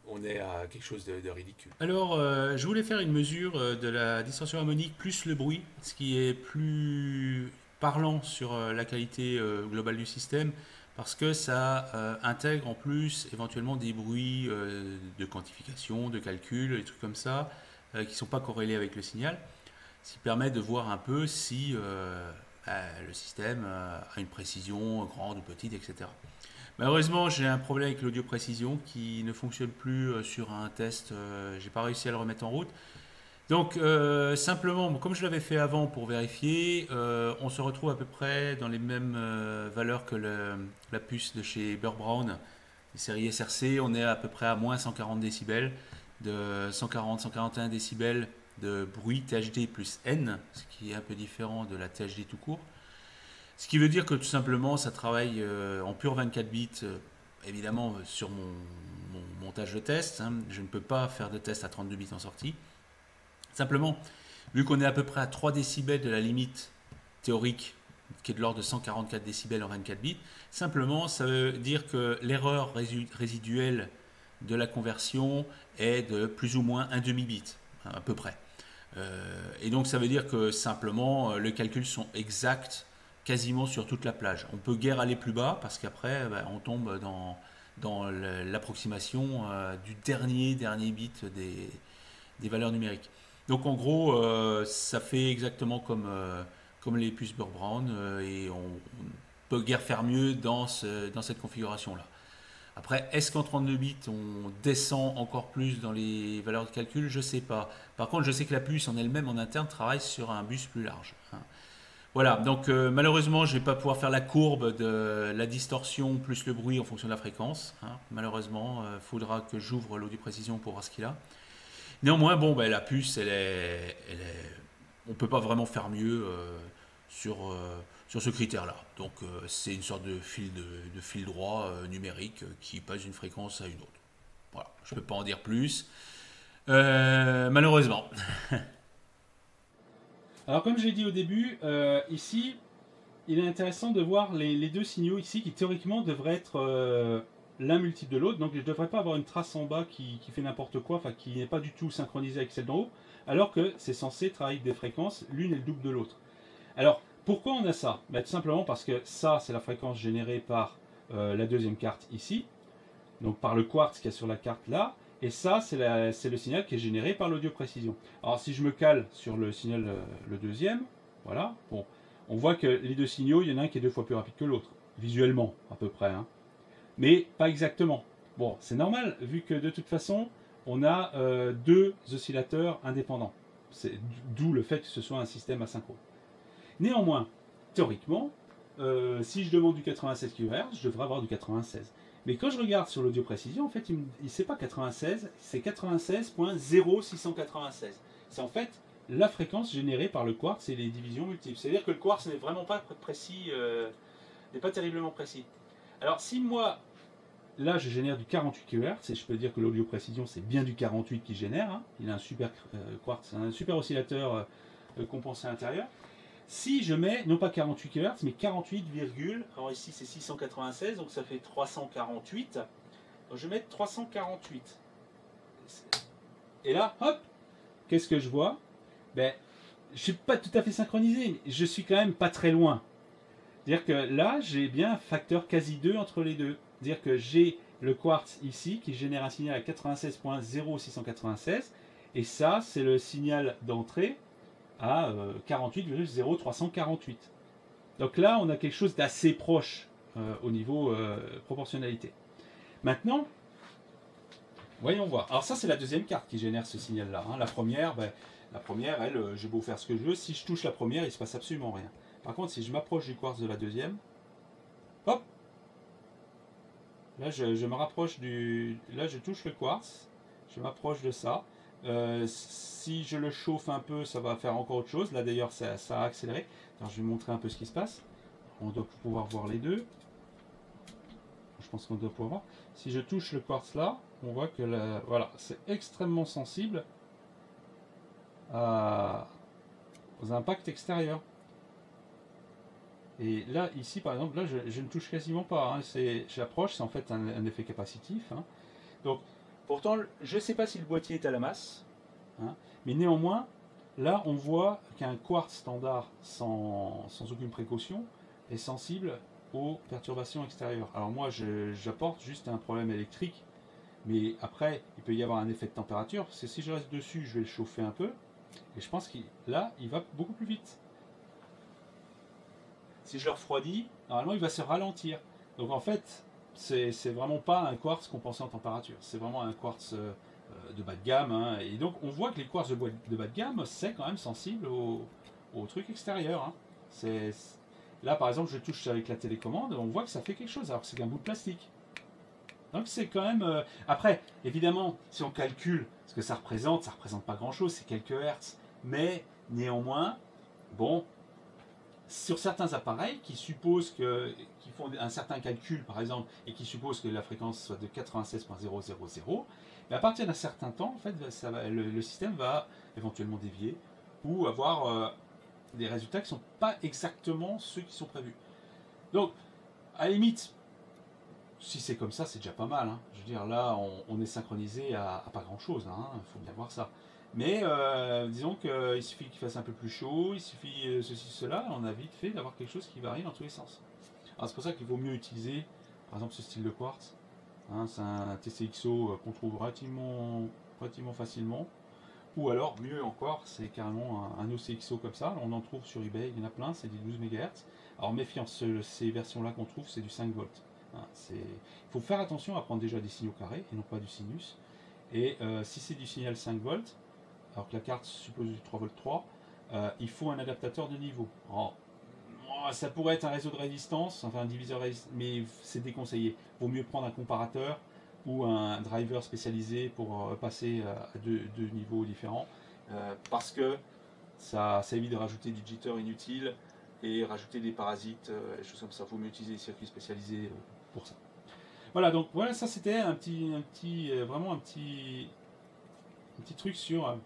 on est à quelque chose de ridicule. Alors, je voulais faire une mesure de la distorsion harmonique plus le bruit, ce qui est plus parlant sur la qualité globale du système, parce que ça intègre en plus éventuellement des bruits de quantification, de calcul, des trucs comme ça, qui ne sont pas corrélés avec le signal, ce qui permet de voir un peu si le système a une précision grande ou petite, etc. Malheureusement, j'ai un problème avec l'audio précision qui ne fonctionne plus sur un test, j'ai pas réussi à le remettre en route. Donc simplement, comme je l'avais fait avant pour vérifier, on se retrouve à peu près dans les mêmes valeurs que la puce de chez Burr Brown, les séries SRC, on est à peu près à moins 140 décibels, de 140-141 décibels de bruit THD plus N, ce qui est un peu différent de la THD tout court. Ce qui veut dire que tout simplement ça travaille en pur 24 bits, évidemment sur mon montage de test, je ne peux pas faire de test à 32 bits en sortie. Simplement, vu qu'on est à peu près à 3 décibels de la limite théorique, qui est de l'ordre de 144 décibels en 24 bits, simplement ça veut dire que l'erreur résiduelle de la conversion est de plus ou moins un demi-bit, à peu près. Et donc ça veut dire que simplement les calculs sont exacts quasiment sur toute la plage. On peut guère aller plus bas parce qu'après on tombe dans l'approximation du dernier bit des valeurs numériques. Donc en gros ça fait exactement comme les puces Burr Brown et on peut guère faire mieux dans cette configuration là. Après, est-ce qu'en 32 bits, on descend encore plus dans les valeurs de calcul? Je ne sais pas. Par contre, je sais que la puce en elle-même, en interne, travaille sur un bus plus large. Voilà, donc malheureusement, je ne vais pas pouvoir faire la courbe de la distorsion plus le bruit en fonction de la fréquence. Malheureusement, il faudra que j'ouvre l'audio précision pour voir ce qu'il a. Néanmoins, bon, la puce, on ne peut pas vraiment faire mieux sur ce critère-là. Donc c'est une sorte de fil droit numérique qui passe d'une fréquence à une autre. Voilà, je ne peux pas en dire plus. Malheureusement. Alors comme j'ai dit au début, ici, il est intéressant de voir les deux signaux ici qui théoriquement devraient être l'un multiple de l'autre. Donc je ne devrais pas avoir une trace en bas qui fait n'importe quoi, enfin qui n'est pas du tout synchronisée avec celle d'en haut, alors que c'est censé travailler avec des fréquences, l'une est le double de l'autre. Alors, pourquoi on a ça? Tout simplement parce que ça, c'est la fréquence générée par la deuxième carte ici, donc par le quartz qu'il y a sur la carte là, et ça, c'est le signal qui est généré par l'audio précision. Alors, si je me cale sur le signal, le deuxième, voilà, bon, on voit que les deux signaux, il y en a un qui est 2 fois plus rapide que l'autre, visuellement, à peu près, mais pas exactement. Bon, c'est normal, vu que de toute façon, on a deux oscillateurs indépendants. D'où le fait que ce soit un système asynchrone. Néanmoins, théoriquement, si je demande du 96 kHz, je devrais avoir du 96. Mais quand je regarde sur l'audio précision, en fait, il ne sait pas 96, c'est 96.0696. C'est en fait la fréquence générée par le quartz et les divisions multiples. C'est-à-dire que le quartz n'est vraiment pas précis, n'est pas terriblement précis. Alors si moi, là je génère du 48 kHz, et je peux dire que l'audio précision c'est bien du 48 qui génère, il a un super quartz, un super oscillateur compensé intérieur. Si je mets, non pas 48 kHz, mais 48, alors ici c'est 696, donc ça fait 348. Donc je vais mettre 348. Et là, hop, qu'est-ce que je vois? je suis pas tout à fait synchronisé, mais je suis quand même pas très loin. C'est-à-dire que là, j'ai bien un facteur quasi 2 entre les deux. C'est-à-dire que j'ai le quartz ici qui génère un signal à 96.0696 et ça, c'est le signal d'entrée à 48,0348. Donc là, on a quelque chose d'assez proche au niveau proportionnalité. Maintenant, voyons voir. Alors ça, c'est la deuxième carte qui génère ce signal-là. Hein. La première, elle, j'ai beau faire ce que je veux. Si je touche la première, il ne se passe absolument rien. Par contre, si je m'approche du quartz de la deuxième, hop, là, je me rapproche du... Là, je touche le quartz, je m'approche de ça. Si je le chauffe un peu, ça va faire encore autre chose. Là, d'ailleurs, ça a accéléré. Alors, je vais vous montrer un peu ce qui se passe. On doit pouvoir voir les deux. Je pense qu'on doit pouvoir voir. Si je touche le quartz là, on voit que voilà, c'est extrêmement sensible aux impacts extérieurs. Et là, ici, par exemple, là, je ne touche quasiment pas. Hein. J'approche, c'est en fait un effet capacitif. Hein. Donc, pourtant, je ne sais pas si le boîtier est à la masse, hein, mais néanmoins, là, on voit qu'un quartz standard sans aucune précaution est sensible aux perturbations extérieures. Alors moi, j'apporte juste un problème électrique, mais après, il peut y avoir un effet de température. C'est si je reste dessus, je vais le chauffer un peu, et je pense que là, il va beaucoup plus vite. Si je le refroidis, normalement, il va se ralentir. Donc en fait, c'est vraiment pas un quartz compensé en température. C'est vraiment un quartz de bas de gamme. Hein. Et donc, on voit que les quartz de bas de gamme, c'est quand même sensible au truc extérieur. Hein. Là, par exemple, je touche avec la télécommande, on voit que ça fait quelque chose, alors que c'est qu'un bout de plastique. Donc c'est quand même... Après, évidemment, si on calcule ce que ça représente pas grand-chose, c'est quelques hertz. Mais néanmoins, bon, sur certains appareils qui supposent qui font un certain calcul, par exemple, et qui supposent que la fréquence soit de 96.000, mais à partir d'un certain temps, en fait, le système va éventuellement dévier ou avoir des résultats qui ne sont pas exactement ceux qui sont prévus. Donc, à la limite, si c'est comme ça, c'est déjà pas mal. Hein. Je veux dire, là, on est synchronisé à pas grand-chose. Hein. Faut bien voir ça. Mais disons qu'il suffit qu'il fasse un peu plus chaud, il suffit ceci, cela, on a vite fait d'avoir quelque chose qui varie dans tous les sens. Alors c'est pour ça qu'il vaut mieux utiliser, par exemple, ce style de quartz. Hein, c'est un TCXO qu'on trouve relativement facilement. Ou alors, mieux encore, c'est carrément un OCXO comme ça. On en trouve sur eBay, il y en a plein, c'est des 12 MHz. Alors méfiance, ces versions-là qu'on trouve, c'est du 5 volts. Hein, il faut faire attention à prendre déjà des signaux carrés et non pas du sinus. Et si c'est du signal 5 volts, alors que la carte suppose du 3 volts 3, il faut un adaptateur de niveau. Alors, ça pourrait être un réseau de résistance, enfin un diviseur résistance, mais c'est déconseillé. Il vaut mieux prendre un comparateur ou un driver spécialisé pour passer à deux niveaux différents, parce que ça évite de rajouter du jitter inutile et rajouter des parasites, des choses comme ça. Il vaut mieux utiliser des circuits spécialisés pour ça. Voilà, donc voilà, ça c'était vraiment un petit truc sur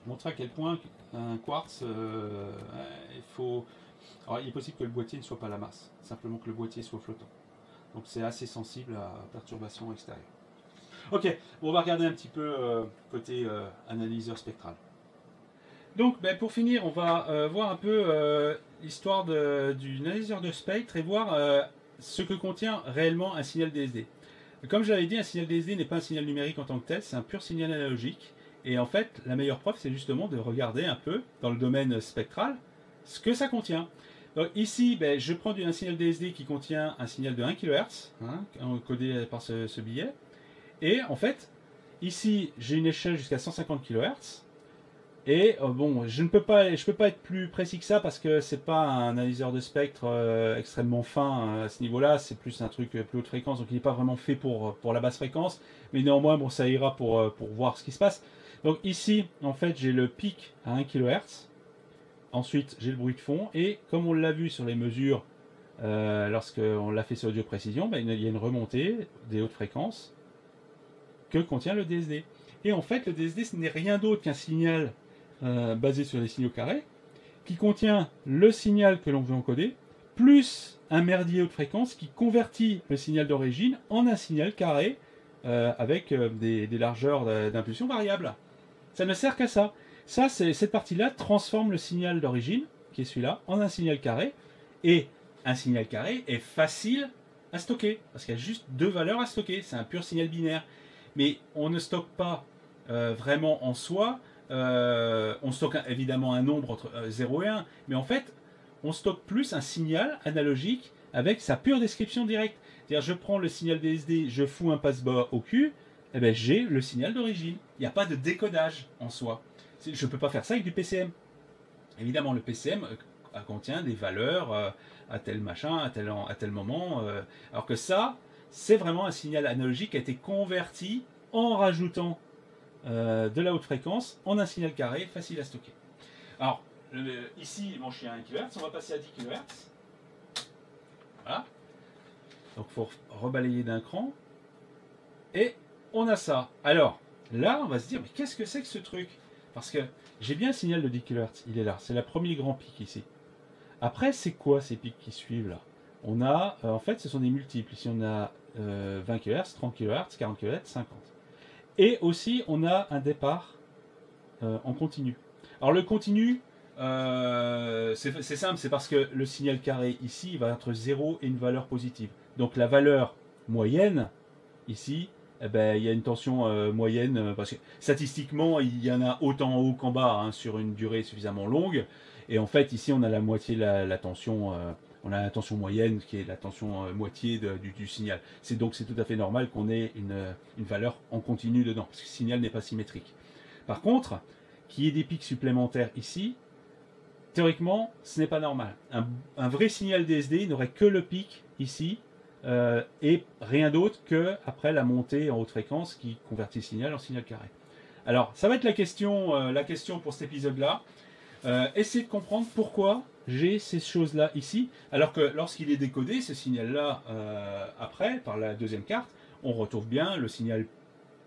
montrer à quel point un quartz, il faut... Alors il est possible que le boîtier ne soit pas à la masse, simplement que le boîtier soit flottant. Donc c'est assez sensible à perturbations extérieures. Ok, bon, on va regarder un petit peu côté analyseur spectral. Donc pour finir, on va voir un peu l'histoire du analyseur de spectre et voir ce que contient réellement un signal DSD. Comme je l'avais dit, un signal DSD n'est pas un signal numérique en tant que tel, c'est un pur signal analogique. Et en fait, la meilleure preuve, c'est justement de regarder un peu, dans le domaine spectral, ce que ça contient. Donc ici, je prends un signal DSD qui contient un signal de 1 kHz, hein, codé par ce billet. Et en fait, ici, j'ai une échelle jusqu'à 150 kHz. Et bon, je peux pas être plus précis que ça parce que c'est pas un analyseur de spectre extrêmement fin à ce niveau-là. C'est plus un truc plus haute fréquence, donc il n'est pas vraiment fait pour la basse fréquence. Mais néanmoins, bon, ça ira pour voir ce qui se passe. Donc ici, en fait, j'ai le pic à 1 kHz. Ensuite, j'ai le bruit de fond. Et comme on l'a vu sur les mesures, lorsqu'on l'a fait sur audio précision, il y a une remontée des hautes fréquences que contient le DSD. Et en fait, le DSD, ce n'est rien d'autre qu'un signal basé sur les signaux carrés, qui contient le signal que l'on veut encoder, plus un merdier haute fréquence qui convertit le signal d'origine en un signal carré avec des largeurs d'impulsion variables. Ça ne sert qu'à ça. Ça, cette partie-là transforme le signal d'origine, qui est celui-là, en un signal carré. Et un signal carré est facile à stocker, parce qu'il y a juste 2 valeurs à stocker. C'est un pur signal binaire. Mais on ne stocke pas vraiment en soi. On stocke évidemment un nombre entre 0 et 1. Mais en fait, on stocke plus un signal analogique avec sa pure description directe. C'est-à-dire, je prends le signal DSD, je fous un passe-bas au cul, et ben j'ai le signal d'origine. Il n'y a pas de décodage en soi. Je ne peux pas faire ça avec du PCM. Évidemment, le PCM contient des valeurs à tel machin, à tel moment. Alors que ça, c'est vraiment un signal analogique qui a été converti en rajoutant de la haute fréquence en un signal carré facile à stocker. Alors, ici, mon chien à 1 kHz, on va passer à 10 kHz. Voilà. Donc, il faut rebalayer d'un cran. Et on a ça. Alors, là, on va se dire, mais qu'est-ce que c'est que ce truc? Parce que j'ai bien le signal de 10 kHz, il est là. C'est le premier grand pic ici. Après, c'est quoi ces pics qui suivent là? On a, en fait, ce sont des multiples. Ici, on a 20 kHz, 30 kHz, 40 kHz, 50. Et aussi, on a un départ en continu. Alors, le continu, c'est simple, c'est parce que le signal carré ici, il va entre 0 et une valeur positive. Donc, la valeur moyenne, ici, eh ben, il y a une tension moyenne, parce que statistiquement, il y en a autant en haut qu'en bas, hein, sur une durée suffisamment longue. Et en fait, ici, on a la moitié la tension, on a la tension moyenne, qui est la tension moitié du signal. Donc, c'est tout à fait normal qu'on ait une valeur en continu dedans, parce que le signal n'est pas symétrique. Par contre, qu'il y ait des pics supplémentaires ici, théoriquement, ce n'est pas normal. Un vrai signal DSD n'aurait que le pic ici, et rien d'autre que après la montée en haute fréquence qui convertit le signal en signal carré. Alors, ça va être la question pour cet épisode-là. Essayez de comprendre pourquoi j'ai ces choses-là ici, alors que lorsqu'il est décodé, ce signal-là, après, par la deuxième carte, on retrouve bien le signal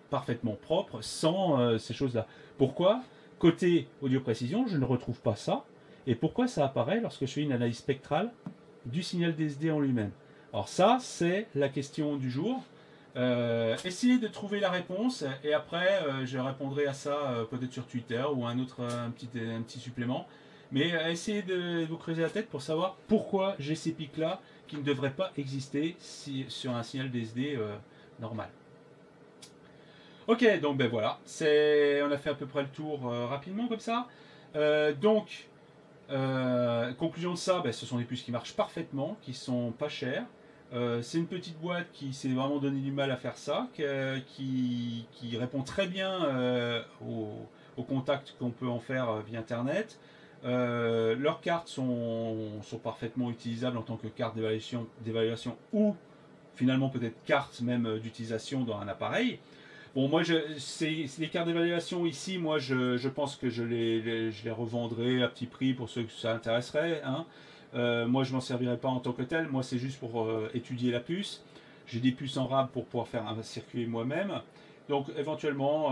parfaitement propre sans ces choses-là. Pourquoi? Côté audio précision, je ne retrouve pas ça. Et pourquoi ça apparaît lorsque je fais une analyse spectrale du signal DSD en lui-même? Alors ça, c'est la question du jour. Essayez de trouver la réponse et après, je répondrai à ça peut-être sur Twitter ou un petit supplément. Mais essayez de vous creuser la tête pour savoir pourquoi j'ai ces pics-là qui ne devraient pas exister sur un signal DSD normal. Ok, donc ben voilà, on a fait à peu près le tour rapidement comme ça. Conclusion de ça, ce sont des puces qui marchent parfaitement, qui sont pas chères. C'est une petite boîte qui s'est vraiment donné du mal à faire ça, qui répond très bien aux contacts qu'on peut en faire via Internet. Leurs cartes sont parfaitement utilisables en tant que carte d'évaluation ou finalement peut-être carte même d'utilisation dans un appareil. Bon, moi, les cartes d'évaluation ici, moi, je pense que je les revendrai à petit prix pour ceux que ça intéresserait, hein. Moi, je m'en servirai pas en tant que tel. Moi, c'est juste pour étudier la puce. J'ai des puces en RAB pour pouvoir faire un circuit moi-même. Donc, éventuellement,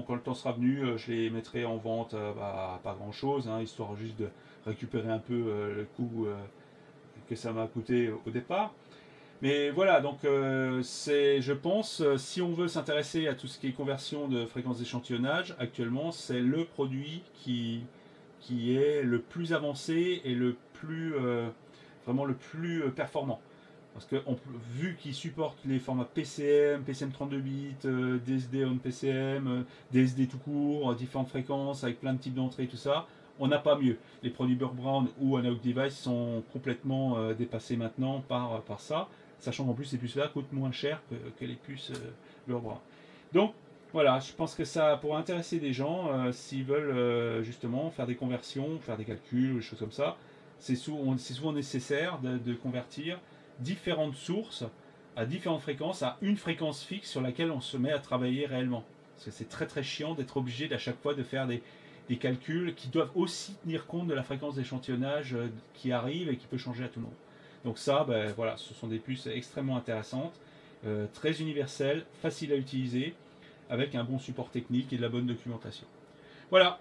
quand le temps sera venu, je les mettrai en vente à pas grand-chose, hein, histoire juste de récupérer un peu le coût que ça m'a coûté au départ. Mais voilà, donc je pense, si on veut s'intéresser à tout ce qui est conversion de fréquences d'échantillonnage, actuellement, c'est le produit qui est le plus avancé et vraiment le plus performant. Parce que vu qu'il supporte les formats PCM, PCM 32 bits, DSD on PCM, DSD tout court, différentes fréquences avec plein de types d'entrées, tout ça, on n'a pas mieux. Les produits Burke Brown ou Analog Device sont complètement dépassés maintenant par ça, sachant qu'en plus ces puces-là coûtent moins cher que les puces Burke Brown. Donc voilà, je pense que ça pourrait intéresser des gens s'ils veulent justement faire des conversions, faire des calculs ou des choses comme ça. C'est souvent nécessaire de convertir différentes sources à différentes fréquences à une fréquence fixe sur laquelle on se met à travailler réellement. Parce que c'est très très chiant d'être obligé à chaque fois de faire des calculs qui doivent aussi tenir compte de la fréquence d'échantillonnage qui arrive et qui peut changer à tout moment. Donc ça, voilà, ce sont des puces extrêmement intéressantes, très universelles, faciles à utiliser, avec un bon support technique et de la bonne documentation. Voilà,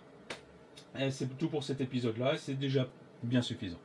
c'est tout pour cet épisode-là, c'est déjà bien suffisant.